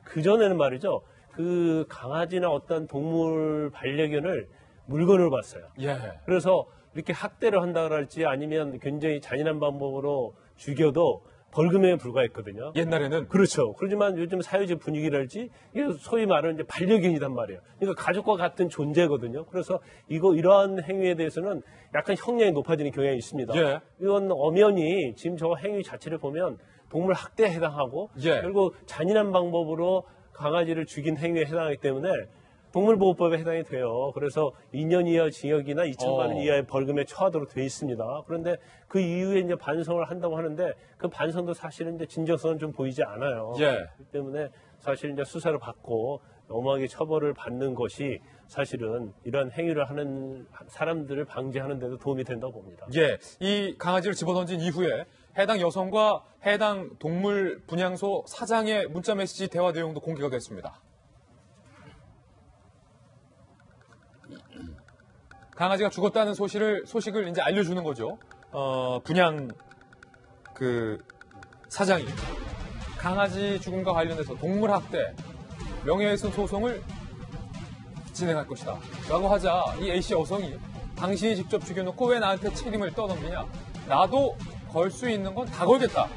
그전에는 말이죠. 그 강아지나 어떤 동물 반려견을 물건으로 봤어요. 예. 그래서 이렇게 학대를 한다 그럴지 아니면 굉장히 잔인한 방법으로 죽여도 벌금에 불과했거든요. 옛날에는 그렇죠. 그렇지만 요즘 사회적 분위기랄지 이게 소위 말하는 이제 반려견이란 말이에요. 그러니까 가족과 같은 존재거든요. 그래서 이러한 행위에 대해서는 약간 형량이 높아지는 경향이 있습니다. 예. 이건 엄연히 지금 저 행위 자체를 보면 동물 학대에 해당하고 예. 그리고 잔인한 방법으로 강아지를 죽인 행위에 해당하기 때문에 동물보호법에 해당이 돼요. 그래서 2년 이하 징역이나 2천만 원 이하의 벌금에 처하도록 돼 있습니다. 그런데 그 이후에 이제 반성을 한다고 하는데 그 반성도 사실은 이제 진정성은 좀 보이지 않아요. 예. 그렇기 때문에 사실 이제 수사를 받고 너무하게 처벌을 받는 것이 사실은 이런 행위를 하는 사람들을 방지하는 데도 도움이 된다고 봅니다. 예, 이 강아지를 집어던진 이후에 해당 여성과 해당 동물 분향소 사장의 문자 메시지 대화 내용도 공개가 됐습니다. 강아지가 죽었다는 소식을 이제 알려주는 거죠. 분양 그 사장이 강아지 죽음과 관련해서 동물 학대 명예훼손 소송을 진행할 것이다. 라고 하자 이 A씨 여성이 당신이 직접 죽여놓고 왜 나한테 책임을 떠넘기냐. 나도 걸 수 있는 건 다 걸겠다.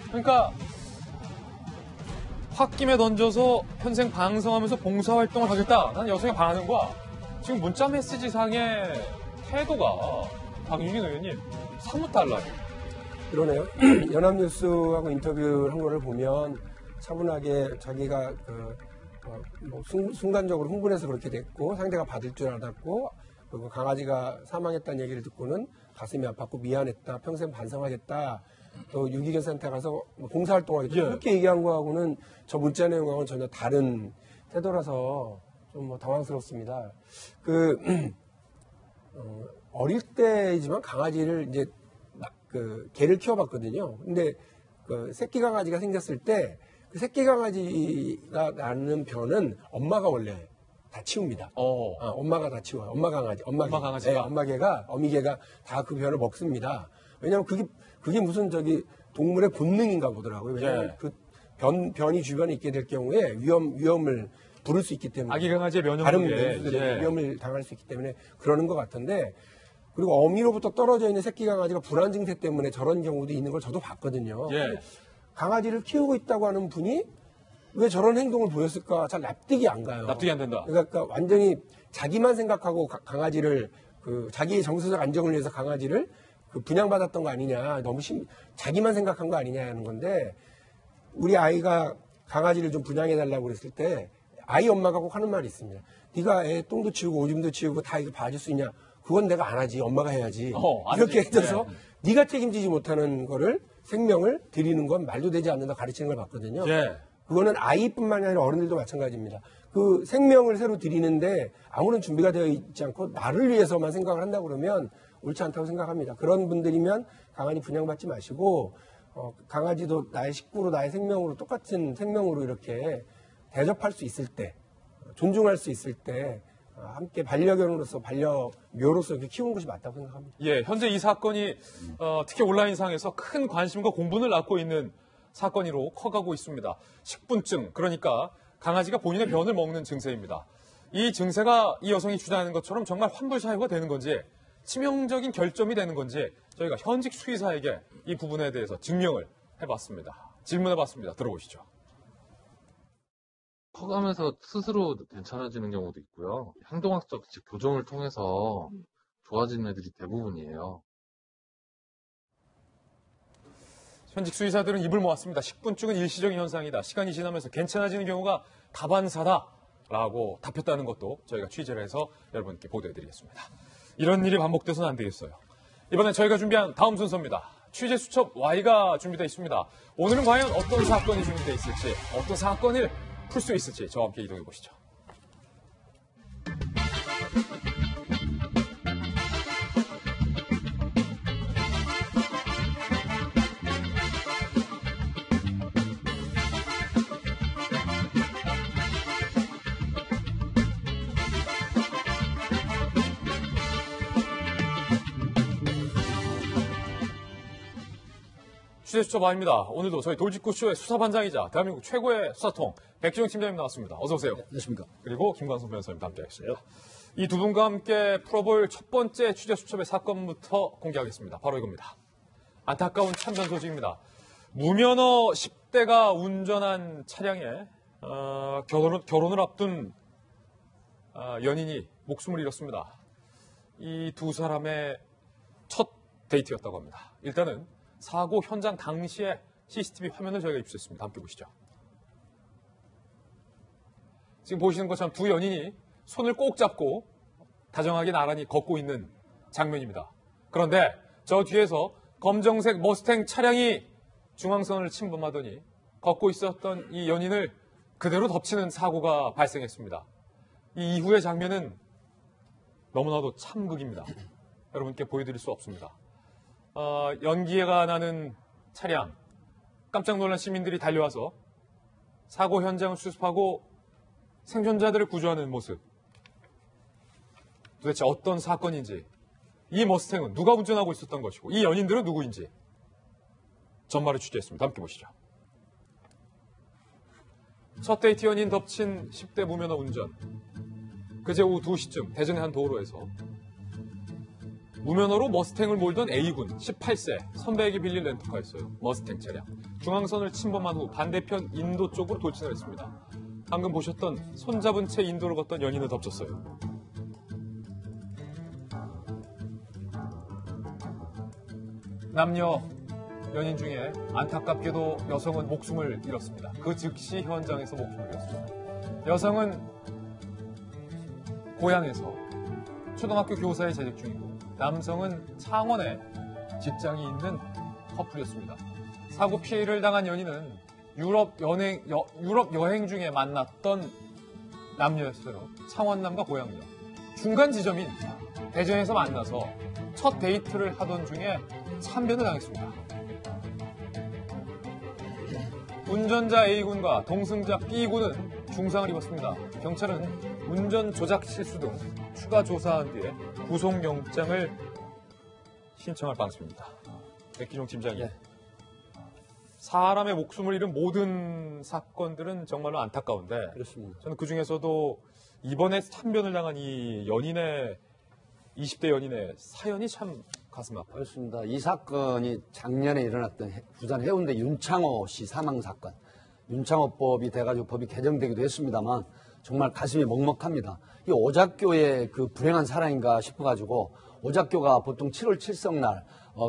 그러니까 홧김에 던져서 평생 방송하면서 봉사활동을 하겠다. 난 여성의 반응과 지금 문자 메시지 상의 태도가 박유진 의원님 사뭇 달라요. 그러네요. 연합뉴스하고 인터뷰를 한 거를 보면 차분하게 자기가 순간적으로 흥분해서 그렇게 됐고 상대가 받을 줄 알았고 그리고 강아지가 사망했다는 얘기를 듣고는 가슴이 아팠고 미안했다. 평생 반성하겠다. 또 유기견 센터 가서 봉사활동하겠다. 예. 그렇게 얘기한 거하고는 저 문자 내용하고는 전혀 다른 태도라서 좀 당황스럽습니다. 어릴 때이지만 강아지를 이제 개를 키워봤거든요. 근데 새끼 강아지가 생겼을 때 그 새끼 강아지가 낳는 변은 엄마가 원래 다 치웁니다. 엄마가 다 치워요. 엄마 강아지가. 네, 엄마 개가, 어미 개가 다 그 변을 먹습니다. 왜냐면 그게 무슨 동물의 본능인가 보더라고요. 왜냐면 예. 그 변이 주변에 있게 될 경우에 위험을 부를 수 있기 때문에. 아기 강아지의 다른 면역력에 맹수들의 위험을 당할 수 있기 때문에 그러는 것 같은데 그리고 어미로부터 떨어져 있는 새끼 강아지가 불안 증세 때문에 저런 경우도 있는 걸 저도 봤거든요. 예. 강아지를 키우고 있다고 하는 분이 왜 저런 행동을 보였을까 잘 납득이 안 가요. 납득이 안 된다. 그러니까 완전히 자기만 생각하고 강아지를 자기의 정서적 안정을 위해서 강아지를 분양받았던 거 아니냐. 너무 자기만 생각한 거 아니냐 하는 건데 우리 아이가 강아지를 좀 분양해달라고 그랬을 때 아이 엄마가 꼭 하는 말이 있습니다. 네가 애 똥도 치우고 오줌도 치우고 다 이거 봐줄 수 있냐. 그건 내가 안 하지. 엄마가 해야지. 이렇게 해서 네가 책임지지 못하는 거를 생명을 드리는 건 말도 되지 않는다 가르치는 걸 봤거든요. 예. 그거는 아이뿐만이 아니라 어른들도 마찬가지입니다. 그 생명을 새로 드리는데 아무런 준비가 되어 있지 않고 나를 위해서만 생각을 한다 그러면 옳지 않다고 생각합니다. 그런 분들이면 강아지 분양받지 마시고 강아지도 나의 식구로 나의 생명으로 똑같은 생명으로 이렇게 대접할 수 있을 때 존중할 수 있을 때 함께 반려견으로서 반려묘로서 이렇게 키우는 것이 맞다고 생각합니다. 예, 현재 이 사건이 특히 온라인상에서 큰 관심과 공분을 얻고 있는 사건으로 커가고 있습니다. 식분증, 그러니까 강아지가 본인의 변을 먹는 증세입니다. 이 증세가 이 여성이 주장하는 것처럼 정말 환불 사유가 되는 건지 치명적인 결점이 되는 건지 저희가 현직 수의사에게 이 부분에 대해서 증명을 해봤습니다. 질문해봤습니다. 들어보시죠. 커가면서 스스로 괜찮아지는 경우도 있고요. 행동학적 즉 교정을 통해서 좋아지는 애들이 대부분이에요. 현직 수의사들은 입을 모았습니다. 식분증은 일시적인 현상이다. 시간이 지나면서 괜찮아지는 경우가 다반사다라고 답했다는 것도 저희가 취재를 해서 여러분께 보도해드리겠습니다. 이런 일이 반복돼서는 안 되겠어요. 이번엔 저희가 준비한 다음 순서입니다. 취재 수첩 Y가 준비되어 있습니다. 오늘은 과연 어떤 사건이 준비되어 있을지, 어떤 사건을 풀 수 있을지 저와 함께 이동해 보시죠. 취재 수첩 Y입니다. 오늘도 저희 돌직구쇼의 수사반장이자 대한민국 최고의 수사통 백지영 팀장님 나왔습니다. 어서 오세요. 네, 안녕하십니까. 그리고 김광석 변호사님도 함께하겠습니다. 이 두 분과 함께 풀어볼 첫 번째 취재 수첩의 사건부터 공개하겠습니다. 바로 이겁니다. 안타까운 참전 소식입니다. 무면허 10대가 운전한 차량에 결혼을 앞둔 연인이 목숨을 잃었습니다. 이 두 사람의 첫 데이트였다고 합니다. 일단은 사고 현장 당시의 CCTV 화면을 저희가 입수했습니다. 함께 보시죠. 지금 보시는 것처럼 두 연인이 손을 꼭 잡고 다정하게 나란히 걷고 있는 장면입니다. 그런데 저 뒤에서 검정색 머스탱 차량이 중앙선을 침범하더니 걷고 있었던 이 연인을 그대로 덮치는 사고가 발생했습니다. 이 이후의 장면은 너무나도 참극입니다. 여러분께 보여드릴 수 없습니다. 연기가 나는 차량, 깜짝 놀란 시민들이 달려와서 사고 현장을 수습하고 생존자들을 구조하는 모습. 도대체 어떤 사건인지, 이 머스탱은 누가 운전하고 있었던 것이고, 이 연인들은 누구인지 전말을 취재했습니다. 함께 보시죠. 첫 데이트 연인 덮친 10대 무면허 운전. 그제 오후 2시쯤 대전의 한 도로에서 무면허로 머스탱을 몰던 A군 18세 선배에게 빌린 렌터카였어요. 머스탱 차량. 중앙선을 침범한 후 반대편 인도 쪽으로 돌진을 했습니다. 방금 보셨던 손잡은 채 인도를 걷던 연인을 덮쳤어요. 남녀 연인 중에 안타깝게도 여성은 목숨을 잃었습니다. 그 즉시 현장에서 목숨을 잃었습니다. 여성은 고향에서 초등학교 교사에 재직 중이고 남성은 창원에 직장이 있는 커플이었습니다. 사고 피해를 당한 연인은 유럽 여행 중에 만났던 남녀였어요. 창원남과 고향녀. 중간 지점인 대전에서 만나서 첫 데이트를 하던 중에 참변을 당했습니다. 운전자 A군과 동승자 B군은 중상을 입었습니다. 경찰은 운전 조작 실수 등 추가 조사한 뒤에 구속영장을 신청할 방침입니다. 백기종 팀장님. 네. 사람의 목숨을 잃은 모든 사건들은 정말로 안타까운데 그렇습니다. 저는 그중에서도 이번에 참변을 당한 이 연인의 20대 연인의 사연이 참 가슴 아파요. 그렇습니다. 이 사건이 작년에 일어났던 부산 해운대 윤창호 씨 사망 사건. 윤창호법이 돼가지고 법이 개정되기도 했습니다만 정말 가슴이 먹먹합니다. 이 오작교의 그 불행한 사랑인가 싶어가지고 오작교가 보통 7월 7성날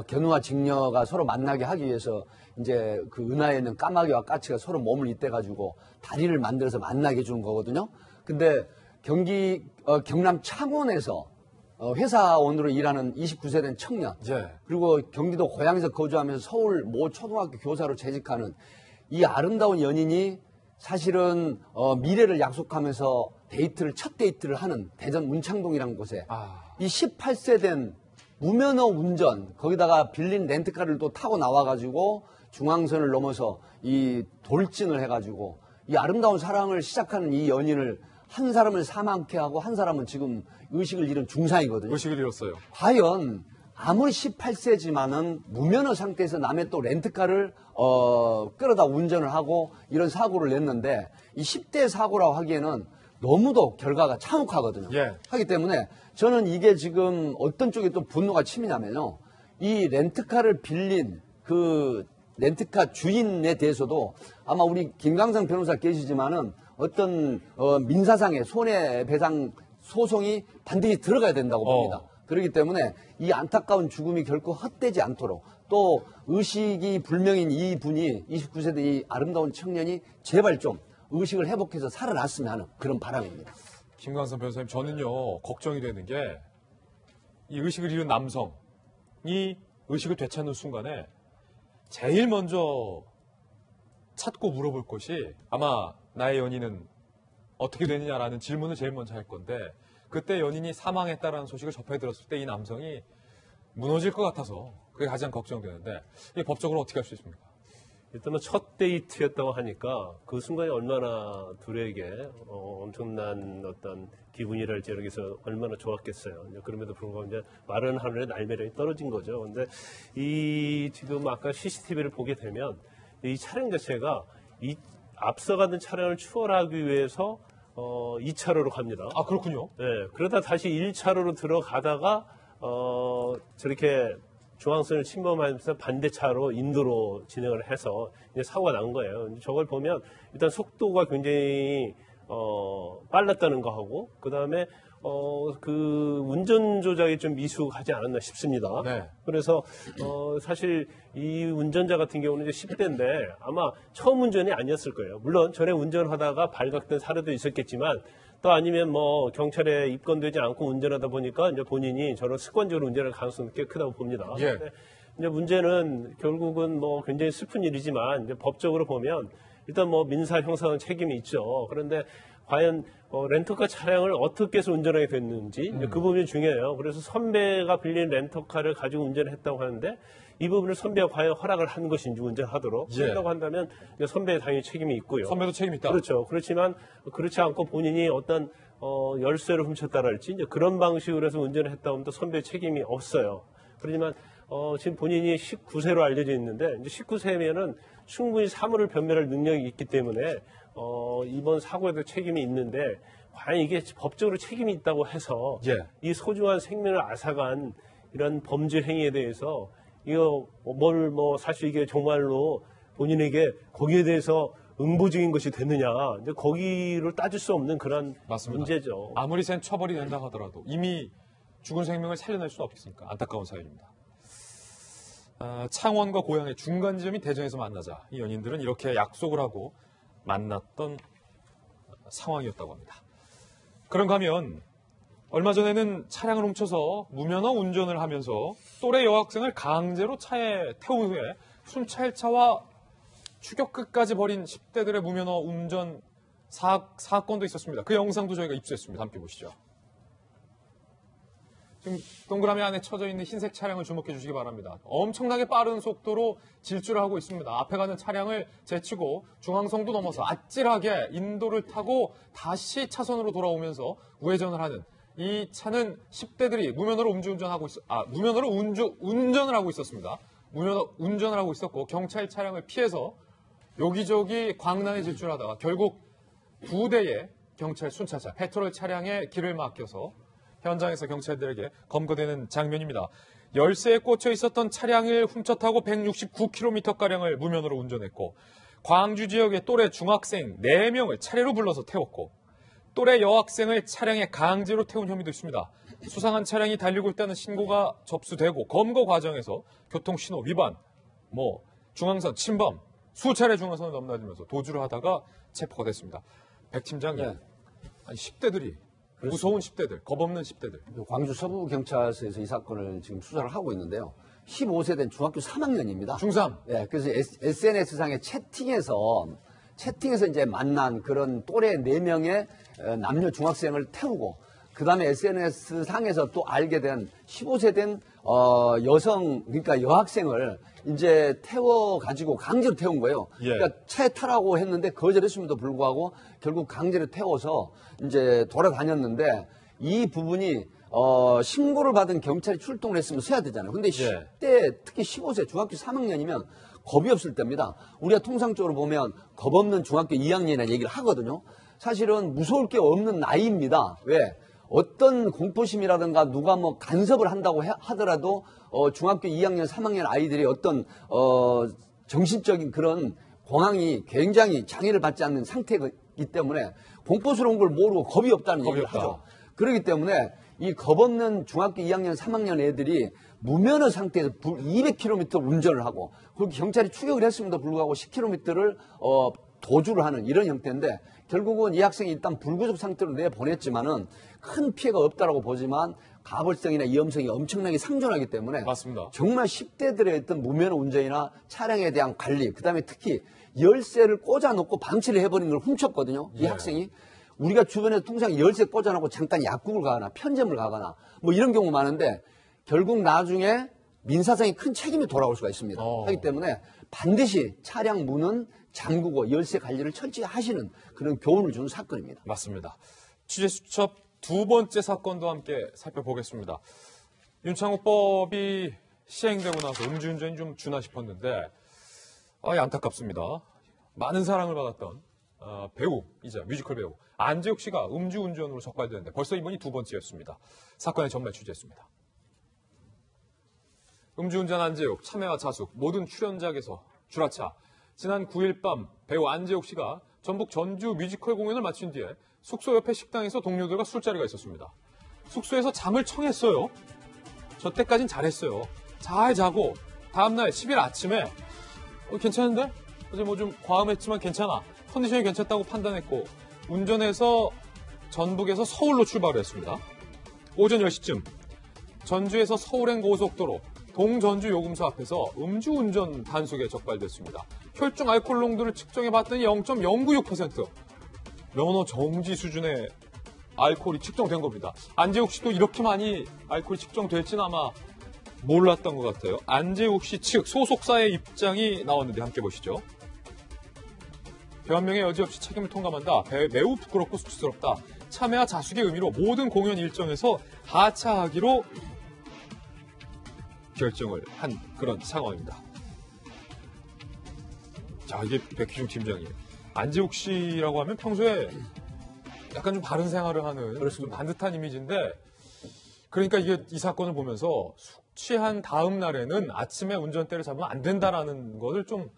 견우와 직녀가 서로 만나게 하기 위해서 이제 그 은하에 있는 까마귀와 까치가 서로 몸을 잇대가지고 다리를 만들어서 만나게 해주는 거거든요. 근데 경남 창원에서 회사원으로 일하는 29세 된 청년, 예. 그리고 경기도 고양에서 거주하면서 서울 모 초등학교 교사로 재직하는 이 아름다운 연인이 사실은 미래를 약속하면서 첫 데이트를 하는 대전 문창동이라는 곳에 이 18세 된 무면허 운전, 거기다가 빌린 렌트카를 또 타고 나와가지고 중앙선을 넘어서 이 돌진을 해가지고 이 아름다운 사랑을 시작하는 이 연인을 한 사람을 사망케 하고 한 사람은 지금 의식을 잃은 중상이거든요. 의식을 잃었어요. 과연 아무리 18세지만은 무면허 상태에서 남의 또 렌트카를 끌어다 운전을 하고 이런 사고를 냈는데 이 10대 사고라고 하기에는 너무도 결과가 참혹하거든요. 예. 하기 때문에 저는 이게 지금 어떤 쪽에 또 분노가 치미냐면요. 이 렌트카를 빌린 그 렌트카 주인에 대해서도 아마 우리 김강성 변호사 계시지만은 어떤 민사상의 손해배상 소송이 반드시 들어가야 된다고 봅니다. 그렇기 때문에 이 안타까운 죽음이 결코 헛되지 않도록 또 의식이 불명인 이 분이 29세 된 이 아름다운 청년이 제발 좀 의식을 회복해서 살아났으면 하는 그런 바람입니다. 김광선 변호사님, 저는요, 걱정이 되는 게, 이 의식을 잃은 남성이 의식을 되찾는 순간에 제일 먼저 찾고 물어볼 것이 아마 나의 연인은 어떻게 되느냐라는 질문을 제일 먼저 할 건데, 그때 연인이 사망했다라는 소식을 접해 들었을 때 이 남성이 무너질 것 같아서 그게 가장 걱정되는데, 이게 법적으로 어떻게 할 수 있습니까? 일단은 첫 데이트였다고 하니까 그 순간이 얼마나 둘에게 엄청난 어떤 기분이랄지 이렇게 해서 얼마나 좋았겠어요. 이제 그럼에도 불구하고 이제 마른 하늘에 날매력이 떨어진 거죠. 근데 이 지금 아까 CCTV를 보게 되면 이 차량 자체가 이 앞서가는 차량을 추월하기 위해서 2차로로 갑니다. 아, 그렇군요. 네, 그러다 다시 1차로로 들어가다가 저렇게 중앙선을 침범하면서 반대차로 인도로 진행을 해서 이제 사고가 난 거예요. 저걸 보면 일단 속도가 굉장히 빨랐다는 거하고 그 다음에 그 운전 조작이 좀 미숙하지 않았나 싶습니다. 네. 그래서 사실 이 운전자 같은 경우는 이제 10대인데 아마 처음 운전이 아니었을 거예요. 물론 전에 운전하다가 발각된 사례도 있었겠지만 또 아니면 뭐 경찰에 입건되지 않고 운전하다 보니까 이제 본인이 저런 습관적으로 운전할 가능성이 꽤 크다고 봅니다. 예. 근데 이제 문제는 결국은 뭐 굉장히 슬픈 일이지만 이제 법적으로 보면 일단 뭐 민사 형사는 책임이 있죠. 그런데 과연 렌터카 차량을 어떻게 해서 운전하게 됐는지 이제 그 부분이 중요해요. 그래서 선배가 빌린 렌터카를 가지고 운전했다고 하는데 이 부분을 선배가 과연 허락을 한 것인지 운전하도록 예. 그렇다고 한다면 선배에 당연히 책임이 있고요. 선배도 책임이 있다. 그렇죠. 그렇지만 그렇지 않고 본인이 어떤 열쇠를 훔쳤다랄지 이제 그런 방식으로 해서 운전을 했다 하면 또 선배의 책임이 없어요. 그렇지만 지금 본인이 19세로 알려져 있는데 이제 19세면은 충분히 사물을 변별할 능력이 있기 때문에 이번 사고에도 책임이 있는데 과연 이게 법적으로 책임이 있다고 해서 예. 이 소중한 생명을 앗아간 이런 범죄 행위에 대해서 이거 뭐 사실 이게 정말로 본인에게 거기에 대해서 응보적인 것이 됐느냐 이제 거기를 따질 수 없는 그런 맞습니다. 문제죠. 아무리 센 처벌이 된다 하더라도 이미 죽은 생명을 살려낼 수 없겠습니까? 안타까운 사연입니다. 창원과 고향의 중간 지점이 대전에서 만나자 이 연인들은 이렇게 약속을 하고 만났던 상황이었다고 합니다. 그런가 하면 얼마 전에는 차량을 훔쳐서 무면허 운전을 하면서 또래 여학생을 강제로 차에 태운 후에 순찰차와 추격끝까지 벌인 10대들의 무면허 운전 사건도 있었습니다. 그 영상도 저희가 입수했습니다. 함께 보시죠. 지금 동그라미 안에 쳐져 있는 흰색 차량을 주목해 주시기 바랍니다. 엄청나게 빠른 속도로 질주를 하고 있습니다. 앞에 가는 차량을 제치고 중앙선도 넘어서 아찔하게 인도를 타고 다시 차선으로 돌아오면서 우회전을 하는 이 차는 10대들이 무면허로 운전을 하고 있었습니다. 무면허 운전을 하고 있었고 경찰 차량을 피해서 여기저기 광란에 질주하다가 결국 2대의 경찰 순찰차, 페트롤 차량에 길을 막혀서 현장에서 경찰들에게 검거되는 장면입니다. 열쇠에 꽂혀 있었던 차량을 훔쳐 타고 169km가량을 무면허로 운전했고 광주 지역의 또래 중학생 4명을 차례로 불러서 태웠고 또래 여학생을 차량에 강제로 태운 혐의도 있습니다. 수상한 차량이 달리고 있다는 신고가 접수되고 검거 과정에서 교통신호 위반, 중앙선 침범, 수차례 중앙선을 넘나들면서 도주를 하다가 체포가 됐습니다. 백 팀장님, 네. 아니 10대들이 무서운 10대들, 겁없는 10대들. 광주 서부경찰서에서 이 사건을 지금 수사를 하고 있는데요. 15세 된 중학교 3학년입니다. 중3. 네, 그래서 SNS상의 채팅에서 채팅에서 이제 만난 그런 또래 4명의 남녀 중학생을 태우고 그 다음에 SNS 상에서 또 알게 된 15세 된 여성, 그러니까 여학생을 이제 태워가지고 강제로 태운 거예요. 예. 그러니까 차에 타라고 했는데 거절했음에도 불구하고 결국 강제로 태워서 이제 돌아다녔는데 이 부분이 신고를 받은 경찰이 출동을 했으면 써야 되잖아요. 근데 10대, 특히 15세, 중학교 3학년이면 겁이 없을 때입니다. 우리가 통상적으로 보면 겁 없는 중학교 2학년이라는 얘기를 하거든요. 사실은 무서울 게 없는 나이입니다. 왜? 어떤 공포심이라든가 누가 뭐 간섭을 한다고 하더라도 중학교 2학년, 3학년 아이들이 어떤 정신적인 그런 공황이 굉장히 장애를 받지 않는 상태이기 때문에 공포스러운 걸 모르고 겁이 없다는 얘기를 하죠. 그렇기 때문에 이 겁없는 중학교 2학년, 3학년 애들이 무면허 상태에서 200km 운전을 하고 그렇게 경찰이 추격을 했음에도 불구하고 10km를 도주를 하는 이런 형태인데 결국은 이 학생이 일단 불구속 상태로 내보냈지만은 큰 피해가 없다라고 보지만 가벌성이나 위험성이 엄청나게 상존하기 때문에 맞습니다. 정말 10대들의 어떤 무면허 운전이나 차량에 대한 관리, 그다음에 특히 열쇠를 꽂아놓고 방치를 해버린 걸 훔쳤거든요. 이 학생이. 우리가 주변에 통상 열쇠 꽂아놓고 잠깐 약국을 가거나 편점을 가거나 뭐 이런 경우 많은데 결국 나중에 민사상의 큰 책임이 돌아올 수가 있습니다. 하기 때문에 반드시 차량 문은 잠그고 열쇠 관리를 철저히 하시는 그런 교훈을 주는 사건입니다. 맞습니다. 취재수첩 두 번째 사건도 함께 살펴보겠습니다. 윤창호법이 시행되고 나서 음주운전이 좀 주나 싶었는데 안타깝습니다. 많은 사랑을 받았던 배우이자 뮤지컬 배우 안재욱 씨가 음주운전으로 적발되는데 벌써 이번이 두 번째였습니다. 사건의 전말 취재했습니다. 음주운전 안재욱, 참회와 자숙, 모든 출연작에서 줄아차. 지난 9일 밤 배우 안재욱 씨가 전북 전주 뮤지컬 공연을 마친 뒤에 숙소 옆에 식당에서 동료들과 술자리가 있었습니다. 숙소에서 잠을 청했어요. 저 때까진 잘했어요. 잘 자고 다음날 10일 아침에 괜찮은데? 어제 뭐 좀 과음했지만 괜찮아. 컨디션이 괜찮다고 판단했고 운전해서 전북에서 서울로 출발을 했습니다. 오전 10시쯤 전주에서 서울행 고속도로 동전주 요금소 앞에서 음주운전 단속에 적발됐습니다. 혈중 알코올 농도를 측정해봤더니 0.096%. 면허 정지 수준의 알코올이 측정된 겁니다. 안재욱 씨도 이렇게 많이 알코올이 측정될지는 아마 몰랐던 것 같아요. 안재욱 씨 측 소속사의 입장이 나왔는데 함께 보시죠. 변명에 여지없이 책임을 통감한다. 매우 부끄럽고 수치스럽다. 참회와 자숙의 의미로 모든 공연 일정에서 하차하기로 결정을 한 그런 상황입니다. 자, 이게 백희중 팀장님. 안재욱 씨라고 하면 평소에 약간 좀 바른 생활을 하는 좀 반듯한 이미지인데 그러니까 이 사건을 보면서 숙취한 다음 날에는 아침에 운전대를 잡으면 안 된다라는 것을 좀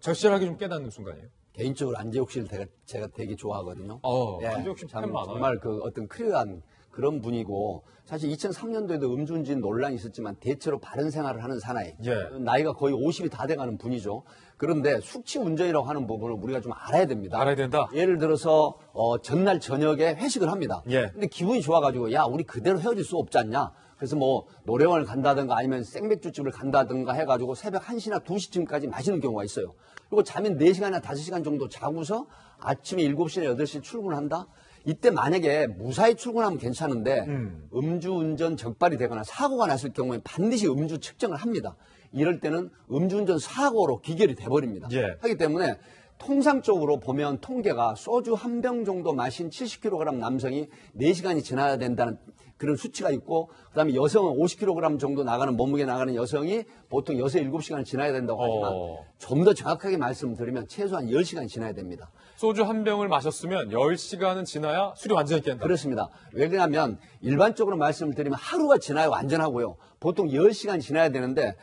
절실하게 좀 깨닫는 순간이에요. 개인적으로 안재욱 씨를 제가 되게 좋아하거든요. 안재욱 씨 팬 많아요. 정말 그 어떤 클리어한 그런 분이고 사실 2003년도에도 음주운전 논란이 있었지만 대체로 바른 생활을 하는 사나이. 나이가 거의 50이 다 돼가는 분이죠. 그런데 숙취 운전이라고 하는 부분을 우리가 좀 알아야 됩니다. 알아야 된다. 예를 들어서 전날 저녁에 회식을 합니다. 근데 기분이 좋아가지고 야 우리 그대로 헤어질 수 없지 않냐. 그래서 뭐 노래방을 간다든가 아니면 생맥주집을 간다든가 해가지고 새벽 1시나 2시쯤까지 마시는 경우가 있어요. 그리고 자면 4시간이나 5시간 정도 자고서 아침에 7시나 8시에 출근을 한다? 이때 만약에 무사히 출근하면 괜찮은데 음주운전 적발이 되거나 사고가 났을 경우에 반드시 음주 측정을 합니다. 이럴 때는 음주운전 사고로 기결이 돼버립니다. 하기 때문에 통상적으로 보면 통계가 소주 한 병 정도 마신 70kg 남성이 4시간이 지나야 된다는 그런 수치가 있고 그다음에 여성은 50kg 정도 나가는 몸무게 나가는 여성이 보통 6, 7시간을 지나야 된다고 하지만 좀 더 정확하게 말씀드리면 최소한 10시간이 지나야 됩니다. 소주 한 병을 마셨으면 10시간은 지나야 술이 완전히 깬다. 그렇습니다. 왜 그러냐면 일반적으로 말씀을 드리면 하루가 지나야 완전하고요. 보통 10시간이 지나야 되는데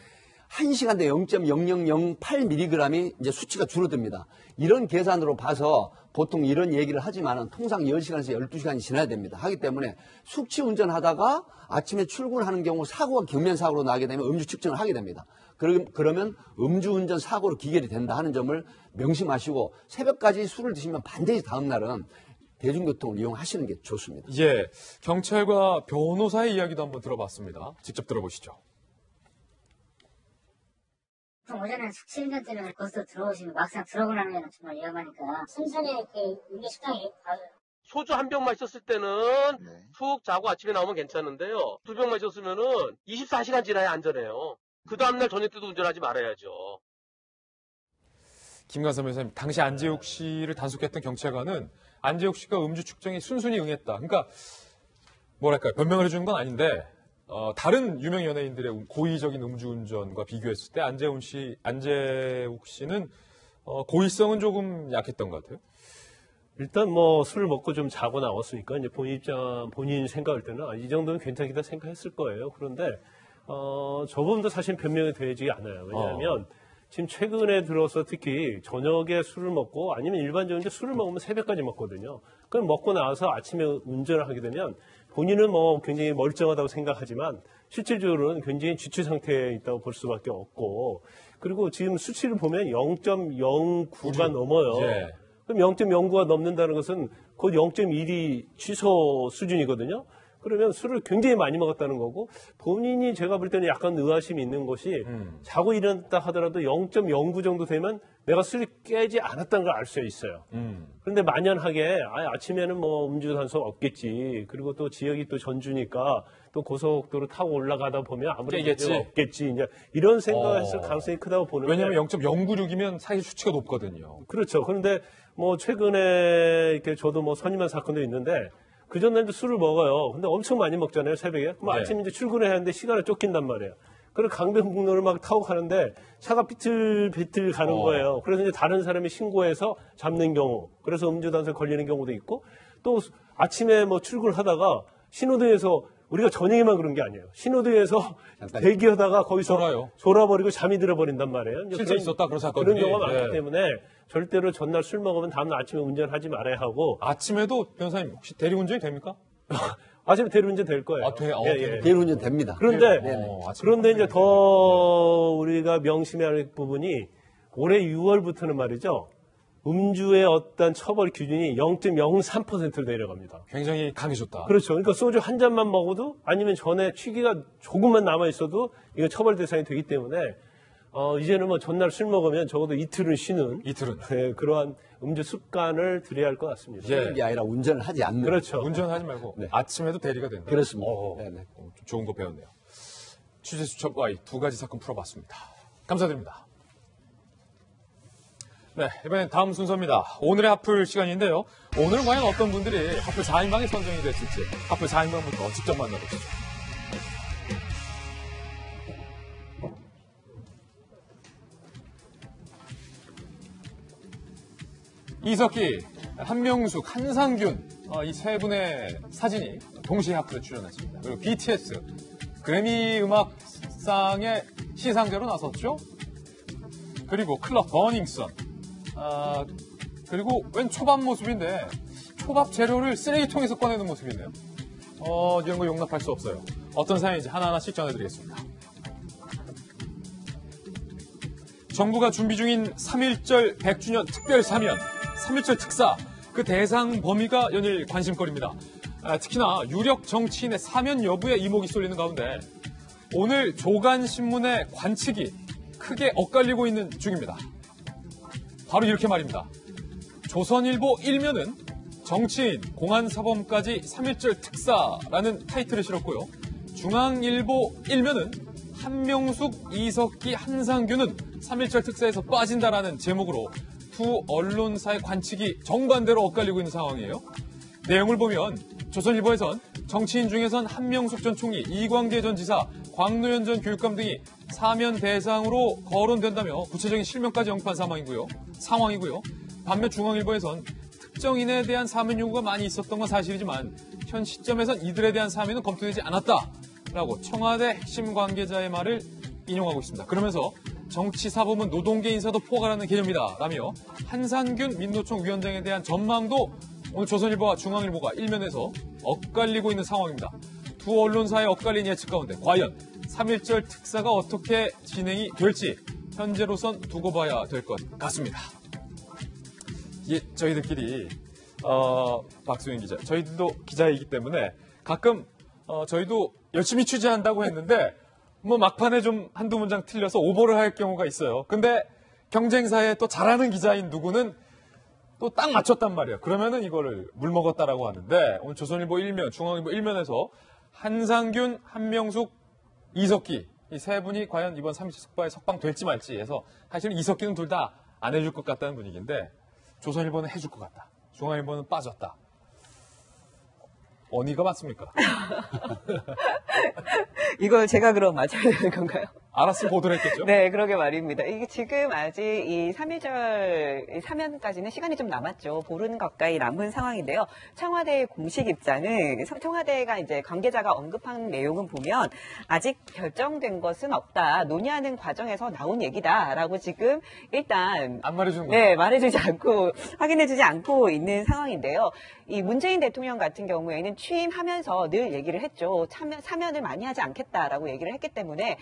1시간대 0.0008mg이 이제 수치가 줄어듭니다. 이런 계산으로 봐서 보통 이런 얘기를 하지만은 통상 10시간에서 12시간이 지나야 됩니다. 하기 때문에 숙취 운전하다가 아침에 출근하는 경우 사고가 경면사고로 나게 되면 음주 측정을 하게 됩니다. 그러면 음주운전 사고로 기결이 된다 하는 점을 명심하시고 새벽까지 술을 드시면 반드시 다음 날은 대중교통을 이용하시는 게 좋습니다. 경찰과 변호사의 이야기도 한번 들어봤습니다. 직접 들어보시죠. 보통 오전에 숙취 운전자는 고속 들어오시면 막상 들어오고 나면 정말 위험하니까 천천히 이게 식당이 소주 한 병 마셨을 때는 푹 자고 아침에 나오면 괜찮은데요. 2병 마셨으면은 24시간 지나야 안전해요. 그 다음날 저녁 때도 운전하지 말아야죠. 김관삼 변호사님, 당시 안재욱 씨를 단속했던 경찰관은 안재욱 씨가 음주 측정에 순순히 응했다. 그러니까 뭐랄까요, 변명을 해주는 건 아닌데 다른 유명 연예인들의 고의적인 음주운전과 비교했을 때 안재욱 씨는 고의성은 조금 약했던 것 같아요. 일단 술을 먹고 좀 자고 나왔으니까 이제 본인 생각할 때는 이 정도는 괜찮겠다 생각했을 거예요. 그런데 저분도 사실 변명이 되지 않아요. 왜냐하면 지금 최근에 들어서 특히 저녁에 술을 먹고 아니면 일반적으로 이제 술을 먹으면 새벽까지 먹거든요. 그럼 먹고 나와서 아침에 운전을 하게 되면 본인은 굉장히 멀쩡하다고 생각하지만 실질적으로는 굉장히 지취 상태에 있다고 볼 수밖에 없고, 그리고 지금 수치를 보면 0.09가 넘어요. 예. 그럼 0.09가 넘는다는 것은 곧 0.1이 취소 수준이거든요. 그러면 술을 굉장히 많이 먹었다는 거고, 본인이 제가 볼 때는 약간 의아심이 있는 것이 자고 일어났다 하더라도 0.09 정도 되면 내가 술이 깨지 않았다는 걸 알 수 있어요. 그런데 만연하게 아침에는 음주 단속 없겠지. 그리고 또 지역이 또 전주니까 또 고속도로 타고 올라가다 보면 아무래도 문제가 없겠지. 이제 이런 생각을 했을 가능성이 크다고 보는데. 왜냐하면 0.096이면 사실 수치가 높거든요. 그렇죠. 그런데 최근에 이렇게 저도 선임한 사건도 있는데 그 전날도 술을 먹어요. 근데 엄청 많이 먹잖아요, 새벽에. 그럼 아침에 이제 출근해야 하는데 시간을 쫓긴단 말이에요. 그리고 강변북로를 막 타고 가는데 차가 비틀비틀 가는 거예요. 그래서 이제 다른 사람이 신고해서 잡는 경우, 그래서 음주단속에 걸리는 경우도 있고, 또 아침에 출근을 하다가 신호등에서, 우리가 저녁에만 그런 게 아니에요. 신호등에서 대기하다가 거기서 졸아버리고 잠이 들어버린단 말이에요. 실제 있었다, 그런 사건이. 그런 경우가 많기 때문에 절대로 전날 술 먹으면 다음날 아침에 운전하지 말아야 하고. 아침에도 변호사님 혹시 대리운전이 됩니까? 아침에 대리운전 될 거예요. 대리운전 됩니다. 그런데 이제 더 우리가 명심해야 할 부분이 올해 6월부터는 말이죠. 음주의 어떤 처벌 기준이 0.03%로 내려갑니다. 굉장히 강해졌다. 그렇죠. 그러니까 소주 한 잔만 먹어도 아니면 전에 취기가 조금만 남아 있어도 이거 처벌 대상이 되기 때문에 이제는 전날 술 먹으면 적어도 이틀은 쉬는 그러한 음주 습관을 들여야 할 것 같습니다. 쉬는 게 아니라 운전을 하지 않는. 그렇죠. 운전하지 말고 아침에도 대리가 된다. 그렇습니다. 좋은 거 배웠네요. 취재 수첩 Y 2가지 사건 풀어봤습니다. 감사드립니다. 네, 이번엔 다음 순서입니다. 오늘의 하풀 시간인데요. 오늘은 과연 어떤 분들이 하풀 4인방에 선정이 됐을지 하풀 4인방부터 직접 만나보시죠. 이석기, 한명숙, 한상균 이 세 분의 사진이 동시에 하풀에 출연했습니다. 그리고 BTS, 그래미 음악상의 시상자로 나섰죠. 그리고 클럽 버닝썬, 그리고 웬 초밥 모습인데 초밥 재료를 쓰레기통에서 꺼내는 모습이네요. 이런 거 용납할 수 없어요. 어떤 사연인지 하나하나씩 전해드리겠습니다. 정부가 준비 중인 3.1절 100주년 특별 사면, 3.1절 특사, 그 대상 범위가 연일 관심거리입니다. 특히나 유력 정치인의 사면 여부에 이목이 쏠리는 가운데 오늘 조간신문의 관측이 크게 엇갈리고 있는 중입니다. 바로 이렇게 말입니다. 조선일보 1면은 정치인, 공안사범까지 3.1절 특사라는 타이틀을 실었고요. 중앙일보 1면은 한명숙, 이석기, 한상균은 3.1절 특사에서 빠진다라는 제목으로 두 언론사의 관측이 정반대로 엇갈리고 있는 상황이에요. 내용을 보면 조선일보에선 정치인 중에선 한명숙 전 총리, 이광재 전 지사, 광노현 전 교육감 등이 사면 대상으로 거론된다며 구체적인 실명까지 언급한 상황이고요. 반면 중앙일보에선 특정인에 대한 사면 요구가 많이 있었던 건 사실이지만 현 시점에선 이들에 대한 사면은 검토되지 않았다라고 청와대 핵심 관계자의 말을 인용하고 있습니다. 그러면서 정치사범은 노동계 인사도 포괄하는 개념이다 라며 한상균 민노총 위원장에 대한 전망도 오늘 조선일보와 중앙일보가 일면에서 엇갈리고 있는 상황입니다. 두 언론사의 엇갈린 예측 가운데 과연 3.1절 특사가 어떻게 진행이 될지 현재로선 두고 봐야 될 것 같습니다. 저희들끼리 박수영 기자, 저희들도 기자이기 때문에 가끔 저희도 열심히 취재한다고 했는데 뭐 막판에 좀 한두 문장 틀려서 오버를 할 경우가 있어요. 근데 경쟁사에 또 잘하는 기자인 누구는 또 딱 맞췄단 말이에요. 그러면은 이거를 물먹었다라고 하는데 오늘 조선일보 1면, 중앙일보 1면에서 한상균, 한명숙, 이석기 이 세 분이 과연 이번 3.27 석방 될지 말지 해서 사실은 이석기는 둘 다 안 해줄 것 같다는 분위기인데 조선일보는 해줄 것 같다. 중앙일보는 빠졌다. 어디가 맞습니까? 이걸 제가 그럼 맞춰야 되는 건가요? 알았으면 보도를 했겠죠? 네, 그러게 말입니다. 이게 지금 아직 이 3.1절 사면까지는 시간이 좀 남았죠. 보름 가까이 남은 상황인데요. 청와대의 공식 입장은 청와대가 이제 관계자가 언급한 내용은 보면 아직 결정된 것은 없다. 논의하는 과정에서 나온 얘기다라고 지금 일단 안 말해주는 거예요? 네, 말해주지 않고 확인해주지 않고 있는 상황인데요. 이 문재인 대통령 같은 경우에는 취임하면서 늘 얘기를 했죠. 사면을 많이 하지 않겠다라고 얘기를 했기 때문에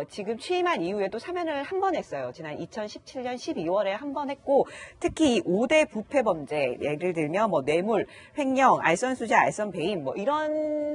지금 취임한 이후에도 사면을 한 번 했어요. 지난 2017년 12월에 한 번 했고, 특히 이 5대 부패 범죄, 예를 들면 뭐 뇌물, 횡령, 알선수재, 알선배임, 뭐 이런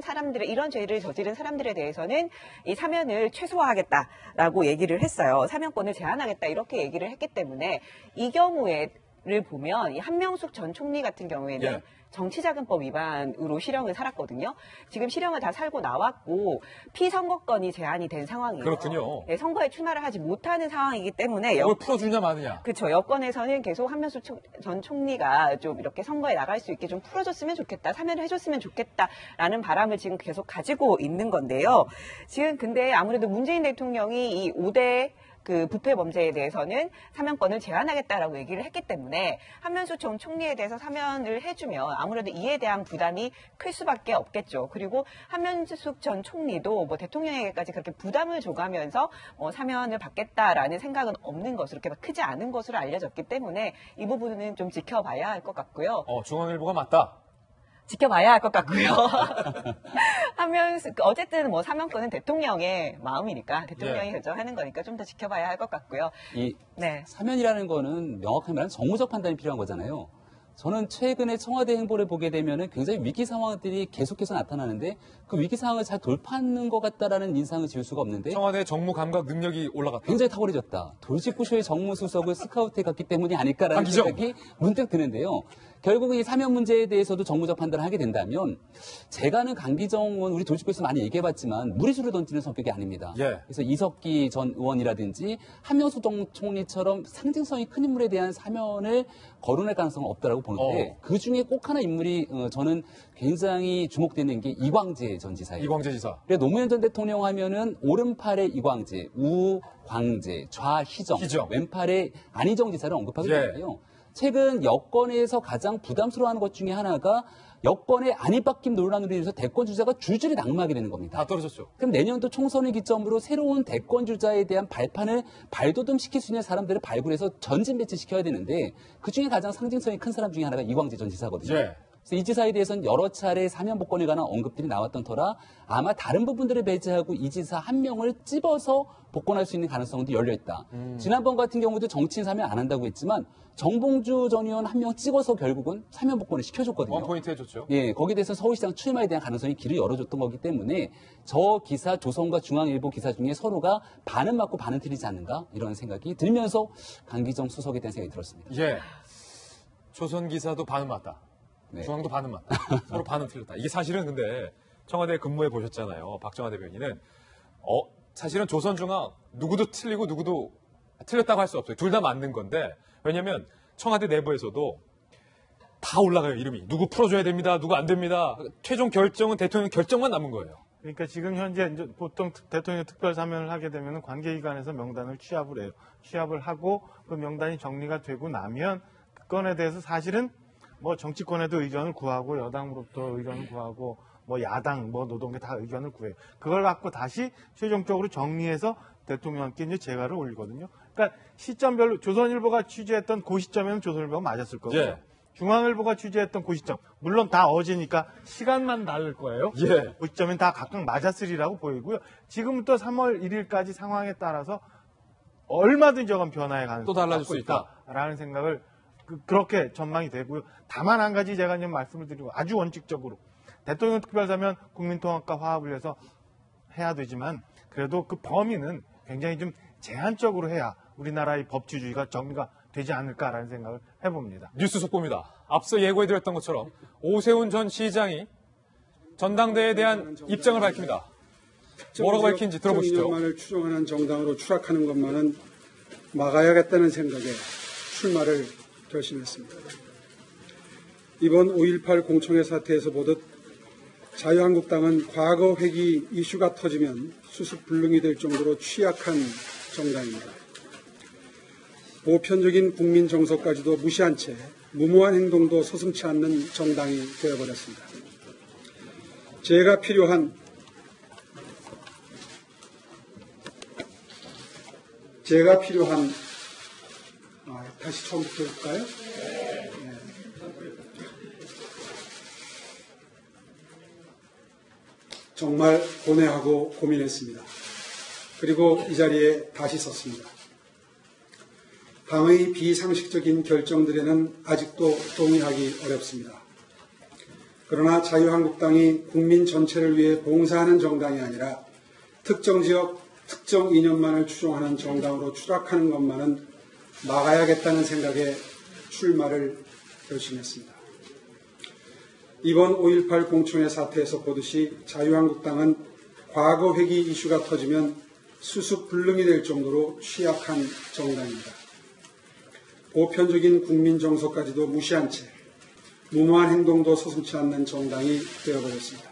죄를 저지른 사람들에 대해서는 이 사면을 최소화하겠다라고 얘기를 했어요. 사면권을 제한하겠다 이렇게 얘기를 했기 때문에 이 경우에를 보면 이 한명숙 전 총리 같은 경우에는 예. 정치자금법 위반으로 실형을 살았거든요. 지금 실형을 다 살고 나왔고 피선거권이 제한이 된 상황이에요. 그렇군요. 네, 선거에 출마를 하지 못하는 상황이기 때문에 이걸 풀어주냐 마느냐. 그렇죠. 여권에서는 계속 한명숙 전 총리가 좀 이렇게 선거에 나갈 수 있게 좀 풀어줬으면 좋겠다, 사면을 해줬으면 좋겠다라는 바람을 지금 계속 가지고 있는 건데요. 지금 근데 아무래도 문재인 대통령이 이 5대 그 부패 범죄에 대해서는 사면권을 제한하겠다라고 얘기를 했기 때문에 한명숙 전 총리에 대해서 사면을 해주면 아무래도 이에 대한 부담이 클 수밖에 없겠죠. 그리고 한명숙 전 총리도 뭐 대통령에게까지 그렇게 부담을 줘가면서 사면을 받겠다라는 생각은 없는 것으로 그렇게 크지 않은 것으로 알려졌기 때문에 이 부분은 좀 지켜봐야 할 것 같고요. 중앙일보가 맞다. 지켜봐야 할 것 같고요. 어쨌든 뭐 사면권은 대통령의 마음이니까 대통령이 예. 결정하는 거니까 좀 더 지켜봐야 할 것 같고요. 이 네. 사면이라는 거는 명확하게 말하면 정무적 판단이 필요한 거잖아요. 저는 최근에 청와대 행보를 보게 되면은 굉장히 위기 상황들이 계속해서 나타나는데 그 위기 상황을 잘 돌파하는 것 같다라는 인상을 지울 수가 없는데 청와대 정무 감각 능력이 올라갔다. 굉장히 탁월해졌다. 돌직구쇼의 정무수석을 스카우트해 갔기 때문이 아닐까라는 강기정. 생각이 문득 드는데요. 결국은 이 사면 문제에 대해서도 정무적 판단을 하게 된다면 제가 아는 강기정 의원 우리 돌직구에서 많이 얘기해봤지만 무리수를 던지는 성격이 아닙니다. 예. 그래서 이석기 전 의원이라든지 한명숙 총리처럼 상징성이 큰 인물에 대한 사면을 거론할 가능성은 없다라고 보는데 그 중에 꼭 하나 인물이 저는 굉장히 주목되는 게 이광재 전 지사예요. 이광재 지사. 그래서 노무현 전 대통령 하면은 오른팔에 이광재, 우광재, 좌희정, 희정. 왼팔에 안희정 지사를 언급하게 예. 되는데요. 최근 여권에서 가장 부담스러워하는 것 중에 하나가 여권의 안입바뀜 논란으로 인해서 대권 주자가 줄줄이 낙마하게 되는 겁니다. 다 떨어졌죠. 그럼 내년도 총선을 기점으로 새로운 대권 주자에 대한 발판을 발돋움시킬 수 있는 사람들을 발굴해서 전진 배치시켜야 되는데 그중에 가장 상징성이 큰 사람 중에 하나가 이광재 전 지사거든요. 예. 그래서 이 지사에 대해서는 여러 차례 사면 복권에 관한 언급들이 나왔던 터라 아마 다른 부분들을 배제하고 이 지사 한 명을 찝어서 복권할 수 있는 가능성도 열려있다. 지난번 같은 경우도 정치인 사면 안 한다고 했지만 정봉주 전 의원 한 명 찍어서 결국은 사면 복권을 시켜줬거든요. 원포인트 해줬죠. 예, 거기에 대해서 서울시장 출마에 대한 가능성이 길을 열어줬던 거기 때문에 저 기사 조선과 중앙일보 기사 중에 서로가 반은 맞고 반은 틀리지 않는가 이런 생각이 들면서 강기정 수석에 대한 생각이 들었습니다. 예. 조선 기사도 반은 맞다. 네. 중앙도 반은 맞다. 서로 반은 틀렸다. 이게 사실은 근데 청와대에 근무해 보셨잖아요. 박정화 대변인은. 사실은 조선중앙 누구도 틀리고 누구도 틀렸다고 할 수 없어요. 둘 다 맞는 건데 왜냐면 청와대 내부에서도 다 올라가요. 이름이. 누구 풀어줘야 됩니다. 누구 안 됩니다. 최종 결정은 대통령 결정만 남은 거예요. 그러니까 지금 현재 이제 보통 대통령 특별 사면을 하게 되면 관계기관에서 명단을 취합을 해요. 취합을 하고 그 명단이 정리가 되고 나면 그 건에 대해서 사실은 뭐 정치권에도 의견을 구하고 여당으로부터 의견을 구하고 뭐 야당, 뭐 노동계 다 의견을 구해요. 그걸 갖고 다시 최종적으로 정리해서 대통령께 이제 재가를 올리거든요. 그러니까 시점별로 조선일보가 취재했던 그 시점에는 조선일보가 맞았을 거고요. 예. 중앙일보가 취재했던 그 시점, 물론 다 어제니까 시간만 다를 거예요. 예. 그 시점엔 다 각각 맞았으리라고 보이고요. 지금부터 3월 1일까지 상황에 따라서 얼마든지 저건 변화의 가능성이 또 달라질 수 있다라는 생각을 그렇게 전망이 되고요. 다만 한 가지 제가 이제 말씀을 드리고 아주 원칙적으로 대통령 특별사면 국민통합과 화합을 해서 해야 되지만 그래도 그 범위는 굉장히 좀 제한적으로 해야 우리나라의 법치주의가 정리가 되지 않을까라는 생각을 해봅니다. 뉴스 속보입니다. 앞서 예고해드렸던 것처럼 오세훈 전 시장이 전당대회에 대한 입장을 밝힙니다. 뭐라고 밝힌지 들어보시죠. 만을 추종하는 정당으로 추락하는 것만은 막아야겠다는 생각에 출마를 결심했습니다. 이번 5.18 공청회 사태에서 보듯 자유한국당은 과거 회기 이슈가 터지면 수습불능이 될 정도로 취약한 정당입니다. 보편적인 국민 정서까지도 무시한 채 무모한 행동도 서슴지 않는 정당이 되어버렸습니다. 제가 필요한 다시 처음부터 볼까요? 네. 정말 고뇌하고 고민했습니다. 그리고 이 자리에 다시 섰습니다. 당의 비상식적인 결정들에는 아직도 동의하기 어렵습니다. 그러나 자유한국당이 국민 전체를 위해 봉사하는 정당이 아니라 특정 지역, 특정 이념만을 추종하는 정당으로 추락하는 것만은 막아야겠다는 생각에 출마를 결심했습니다. 이번 5.18 공청회 사태에서 보듯이 자유한국당은 과거 회기 이슈가 터지면 수습불능이 될 정도로 취약한 정당입니다. 보편적인 국민 정서까지도 무시한 채 무모한 행동도 서슴지 않는 정당이 되어버렸습니다.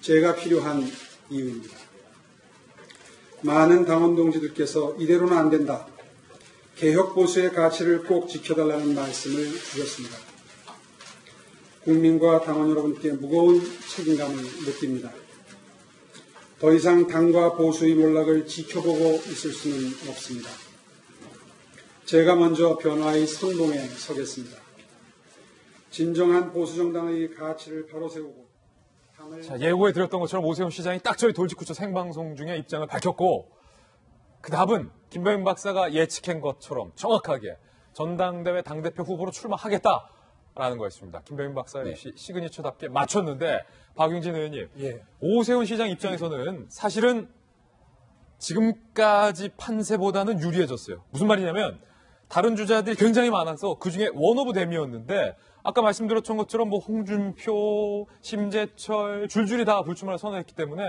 제가 필요한 이유입니다. 많은 당원 동지들께서 이대로는 안 된다. 개혁 보수의 가치를 꼭 지켜달라는 말씀을 주셨습니다. 국민과 당원 여러분께 무거운 책임감을 느낍니다. 더 이상 당과 보수의 몰락을 지켜보고 있을 수는 없습니다. 제가 먼저 변화의 선봉에 서겠습니다. 진정한 보수정당의 가치를 바로 세우고 자, 예고해드렸던 것처럼 오세훈 시장이 딱 저희 돌직구쳐 생방송 중에 입장을 밝혔고 그 답은 김병민 박사가 예측한 것처럼 정확하게 전당대회 당대표 후보로 출마하겠다라는 거였습니다. 김병민 박사의 시그니처답게 맞췄는데 박용진 의원님, 오세훈 시장 입장에서는 사실은 지금까지 판세보다는 유리해졌어요. 무슨 말이냐면 다른 주자들이 굉장히 많아서 그중에 원오브 댐이었는데 아까 말씀드렸던 것처럼 뭐 홍준표, 심재철 줄줄이 다 불출마를 선언했기 때문에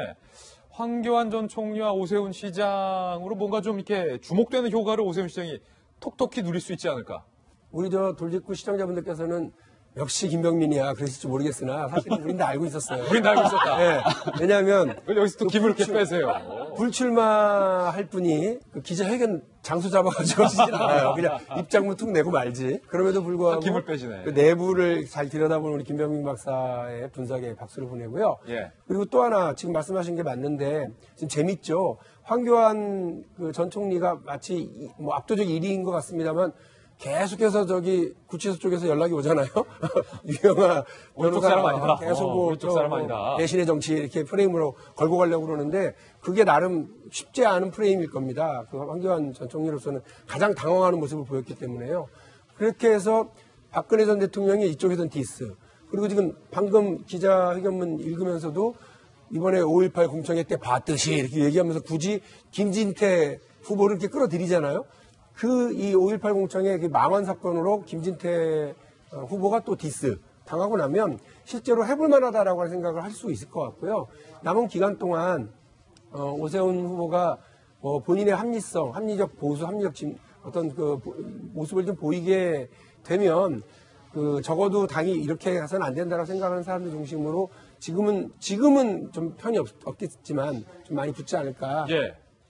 황교안 전 총리와 오세훈 시장으로 뭔가 좀 이렇게 주목되는 효과를 오세훈 시장이 톡톡히 누릴 수 있지 않을까? 우리 저 돌직구 시청자분들께서는 역시 김병민이야 그랬을지 모르겠으나 사실은 우린 다 알고 있었어요. 우린 다 알고 있었다. 네. 왜냐하면 여기서 또 기분을 이렇게 빼세요. 불출마할 분이 그 기자회견 장소 잡아가지고 하시진 않아요. 그냥 입장문 툭 내고 말지. 그럼에도 불구하고 기분을 빼시네. 그 내부를 잘 들여다보는 우리 김병민 박사의 분석에 박수를 보내고요. 그리고 또 하나 지금 말씀하신 게 맞는데 지금 재밌죠. 황교안 그 전 총리가 마치 뭐 압도적 1위인 것 같습니다만 계속해서 저기 구치소 쪽에서 연락이 오잖아요. 유영아 변호사가 계속 대신의 정치 이렇게 프레임으로 걸고 가려고 그러는데 그게 나름 쉽지 않은 프레임일 겁니다. 그 황교안 전 총리로서는 가장 당황하는 모습을 보였기 때문에요. 그렇게 해서 박근혜 전 대통령이 이쪽에선 디스. 그리고 지금 방금 기자회견문 읽으면서도 이번에 5.18 공청회 때 봤듯이 이렇게 얘기하면서 굳이 김진태 후보를 이렇게 끌어들이잖아요. 이 5.18 공청회 망언 사건으로 김진태 후보가 또 디스 당하고 나면 실제로 해볼 만하다라고 생각을 할 수 있을 것 같고요. 남은 기간 동안 오세훈 후보가 본인의 합리성, 합리적 보수, 합리적 어떤 그 모습을 좀 보이게 되면 적어도 당이 이렇게 가서는 안 된다라고 생각하는 사람들 중심으로 지금은 좀 편이 없겠지만 좀 많이 붙지 않을까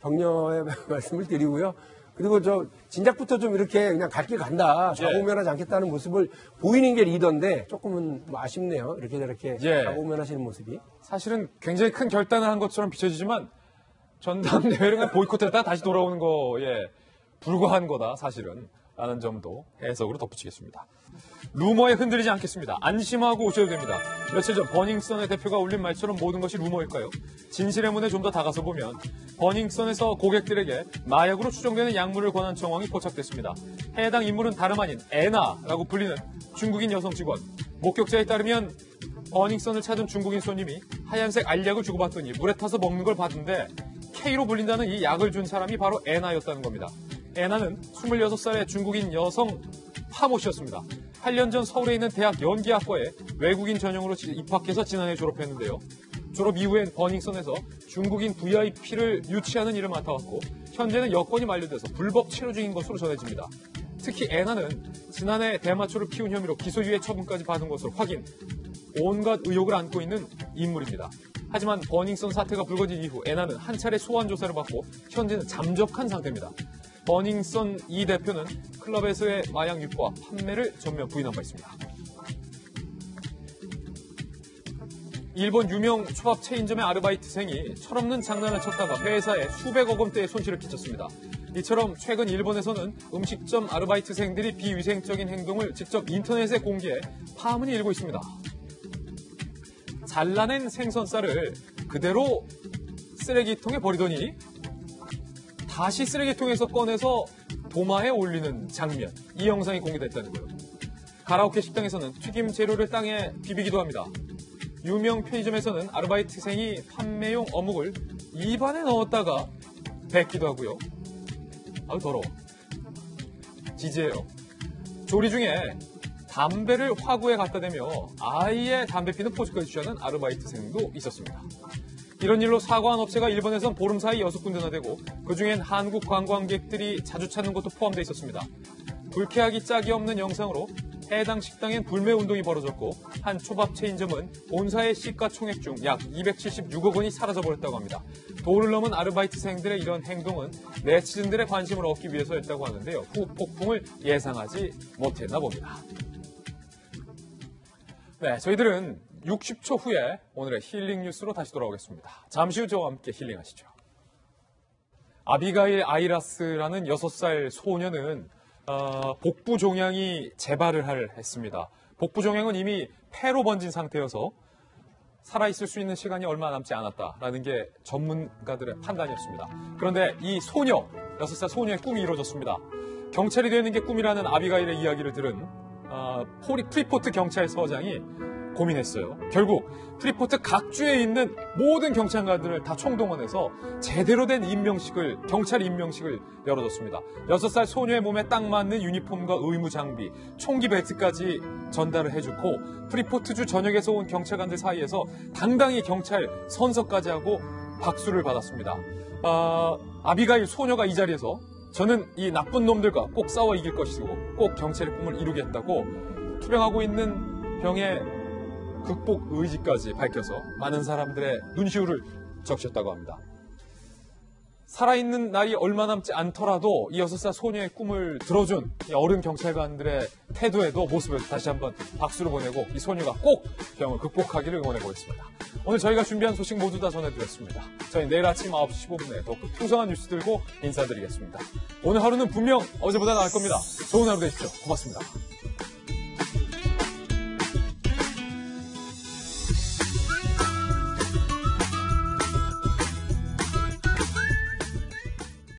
격려의 말씀을 드리고요. 그리고 진작부터 좀 이렇게 그냥 갈 길 간다. 좌고우면하지 않겠다는 모습을 보이는 게 리더인데 조금은 뭐 아쉽네요. 이렇게 저렇게 좌고우면하시는 모습이. 사실은 굉장히 큰 결단을 한 것처럼 비춰지지만 전당대회를 그냥 보이콧했다가 다시 돌아오는 거에 불과한 거다 사실은. 라는 점도 해석으로 덧붙이겠습니다. 루머에 흔들리지 않겠습니다. 안심하고 오셔도 됩니다. 며칠 전 버닝썬의 대표가 올린 말처럼 모든 것이 루머일까요? 진실의 문에 좀 더 다가서 보면 버닝썬에서 고객들에게 마약으로 추정되는 약물을 권한 정황이 포착됐습니다. 해당 인물은 다름 아닌 애나라고 불리는 중국인 여성 직원. 목격자에 따르면 버닝썬을 찾은 중국인 손님이 하얀색 알약을 주고받더니 물에 타서 먹는 걸 봤는데 K로 불린다는 이 약을 준 사람이 바로 애나였다는 겁니다. 애나는 26살의 중국인 여성 파모 씨였습니다. 8년 전 서울에 있는 대학 연기학과에 외국인 전형으로 입학해서 지난해 졸업했는데요. 졸업 이후엔 버닝썬에서 중국인 VIP를 유치하는 일을 맡아왔고 현재는 여권이 만료돼서 불법 체류 중인 것으로 전해집니다. 특히 애나는 지난해 대마초를 피운 혐의로 기소유예 처분까지 받은 것으로 확인, 온갖 의혹을 안고 있는 인물입니다. 하지만 버닝썬 사태가 불거진 이후 애나는 한 차례 소환 조사를 받고 현재는 잠적한 상태입니다. 버닝썬 이 대표는 클럽에서의 마약 유포와 판매를 전면 부인한 바 있습니다. 일본 유명 초밥 체인점의 아르바이트생이 철없는 장난을 쳤다가 회사에 수백억 원대의 손실을 끼쳤습니다. 이처럼 최근 일본에서는 음식점 아르바이트생들이 비위생적인 행동을 직접 인터넷에 공개해 파문이 일고 있습니다. 잘라낸 생선살을 그대로 쓰레기통에 버리더니 다시 쓰레기통에서 꺼내서 도마에 올리는 장면, 이 영상이 공개됐다는 거예요. 가라오케 식당에서는 튀김 재료를 땅에 비비기도 합니다. 유명 편의점에서는 아르바이트생이 판매용 어묵을 입안에 넣었다가 뱉기도 하고요. 아우 더러워. 지지예요. 조리 중에 담배를 화구에 갖다 대며 아예 담배 피는 포즈까지 취하는 아르바이트생도 있었습니다. 이런 일로 사과한 업체가 일본에선 보름 사이 6군데나 되고 그중엔 한국 관광객들이 자주 찾는 곳도 포함되어 있었습니다. 불쾌하기 짝이 없는 영상으로 해당 식당엔 불매운동이 벌어졌고 한 초밥 체인점은 본사의 시가총액 중 약 276억 원이 사라져버렸다고 합니다. 도를 넘은 아르바이트생들의 이런 행동은 네티즌들의 관심을 얻기 위해서였다고 하는데요. 후폭풍을 예상하지 못했나 봅니다. 네, 저희들은 60초 후에 오늘의 힐링 뉴스로 다시 돌아오겠습니다. 잠시 후 저와 함께 힐링하시죠. 아비가일 아이라스라는 6살 소녀는 복부 종양이 재발을 했습니다. 복부 종양은 이미 폐로 번진 상태여서 살아있을 수 있는 시간이 얼마 남지 않았다라는 게 전문가들의 판단이었습니다. 그런데 이 소녀, 6살 소녀의 꿈이 이루어졌습니다. 경찰이 되는 게 꿈이라는 아비가일의 이야기를 들은 프리포트 경찰서장이 고민했어요. 결국 프리포트 각주에 있는 모든 경찰관들을 다 총동원해서 제대로 된 임명식을, 경찰 임명식을 열어줬습니다. 6살 소녀의 몸에 딱 맞는 유니폼과 의무 장비, 총기 벨트까지 전달을 해주고 프리포트주 전역에서 온 경찰관들 사이에서 당당히 경찰 선서까지 하고 박수를 받았습니다. 아비가일 소녀가 이 자리에서 저는 이 나쁜 놈들과 꼭 싸워 이길 것이고 꼭 경찰의 꿈을 이루겠다고 투병하고 있는 병의 극복 의지까지 밝혀서 많은 사람들의 눈시울을 적셨다고 합니다. 살아있는 날이 얼마 남지 않더라도 이 6살 소녀의 꿈을 들어준 이 어른 경찰관들의 태도에도 모습을 다시 한번 박수를 보내고 이 소녀가 꼭 병을 극복하기를 응원해보겠습니다. 오늘 저희가 준비한 소식 모두 다 전해드렸습니다. 저희 내일 아침 9시 15분에 더 풍성한 뉴스 들고 인사드리겠습니다. 오늘 하루는 분명 어제보다 나을 겁니다. 좋은 하루 되십시오. 고맙습니다.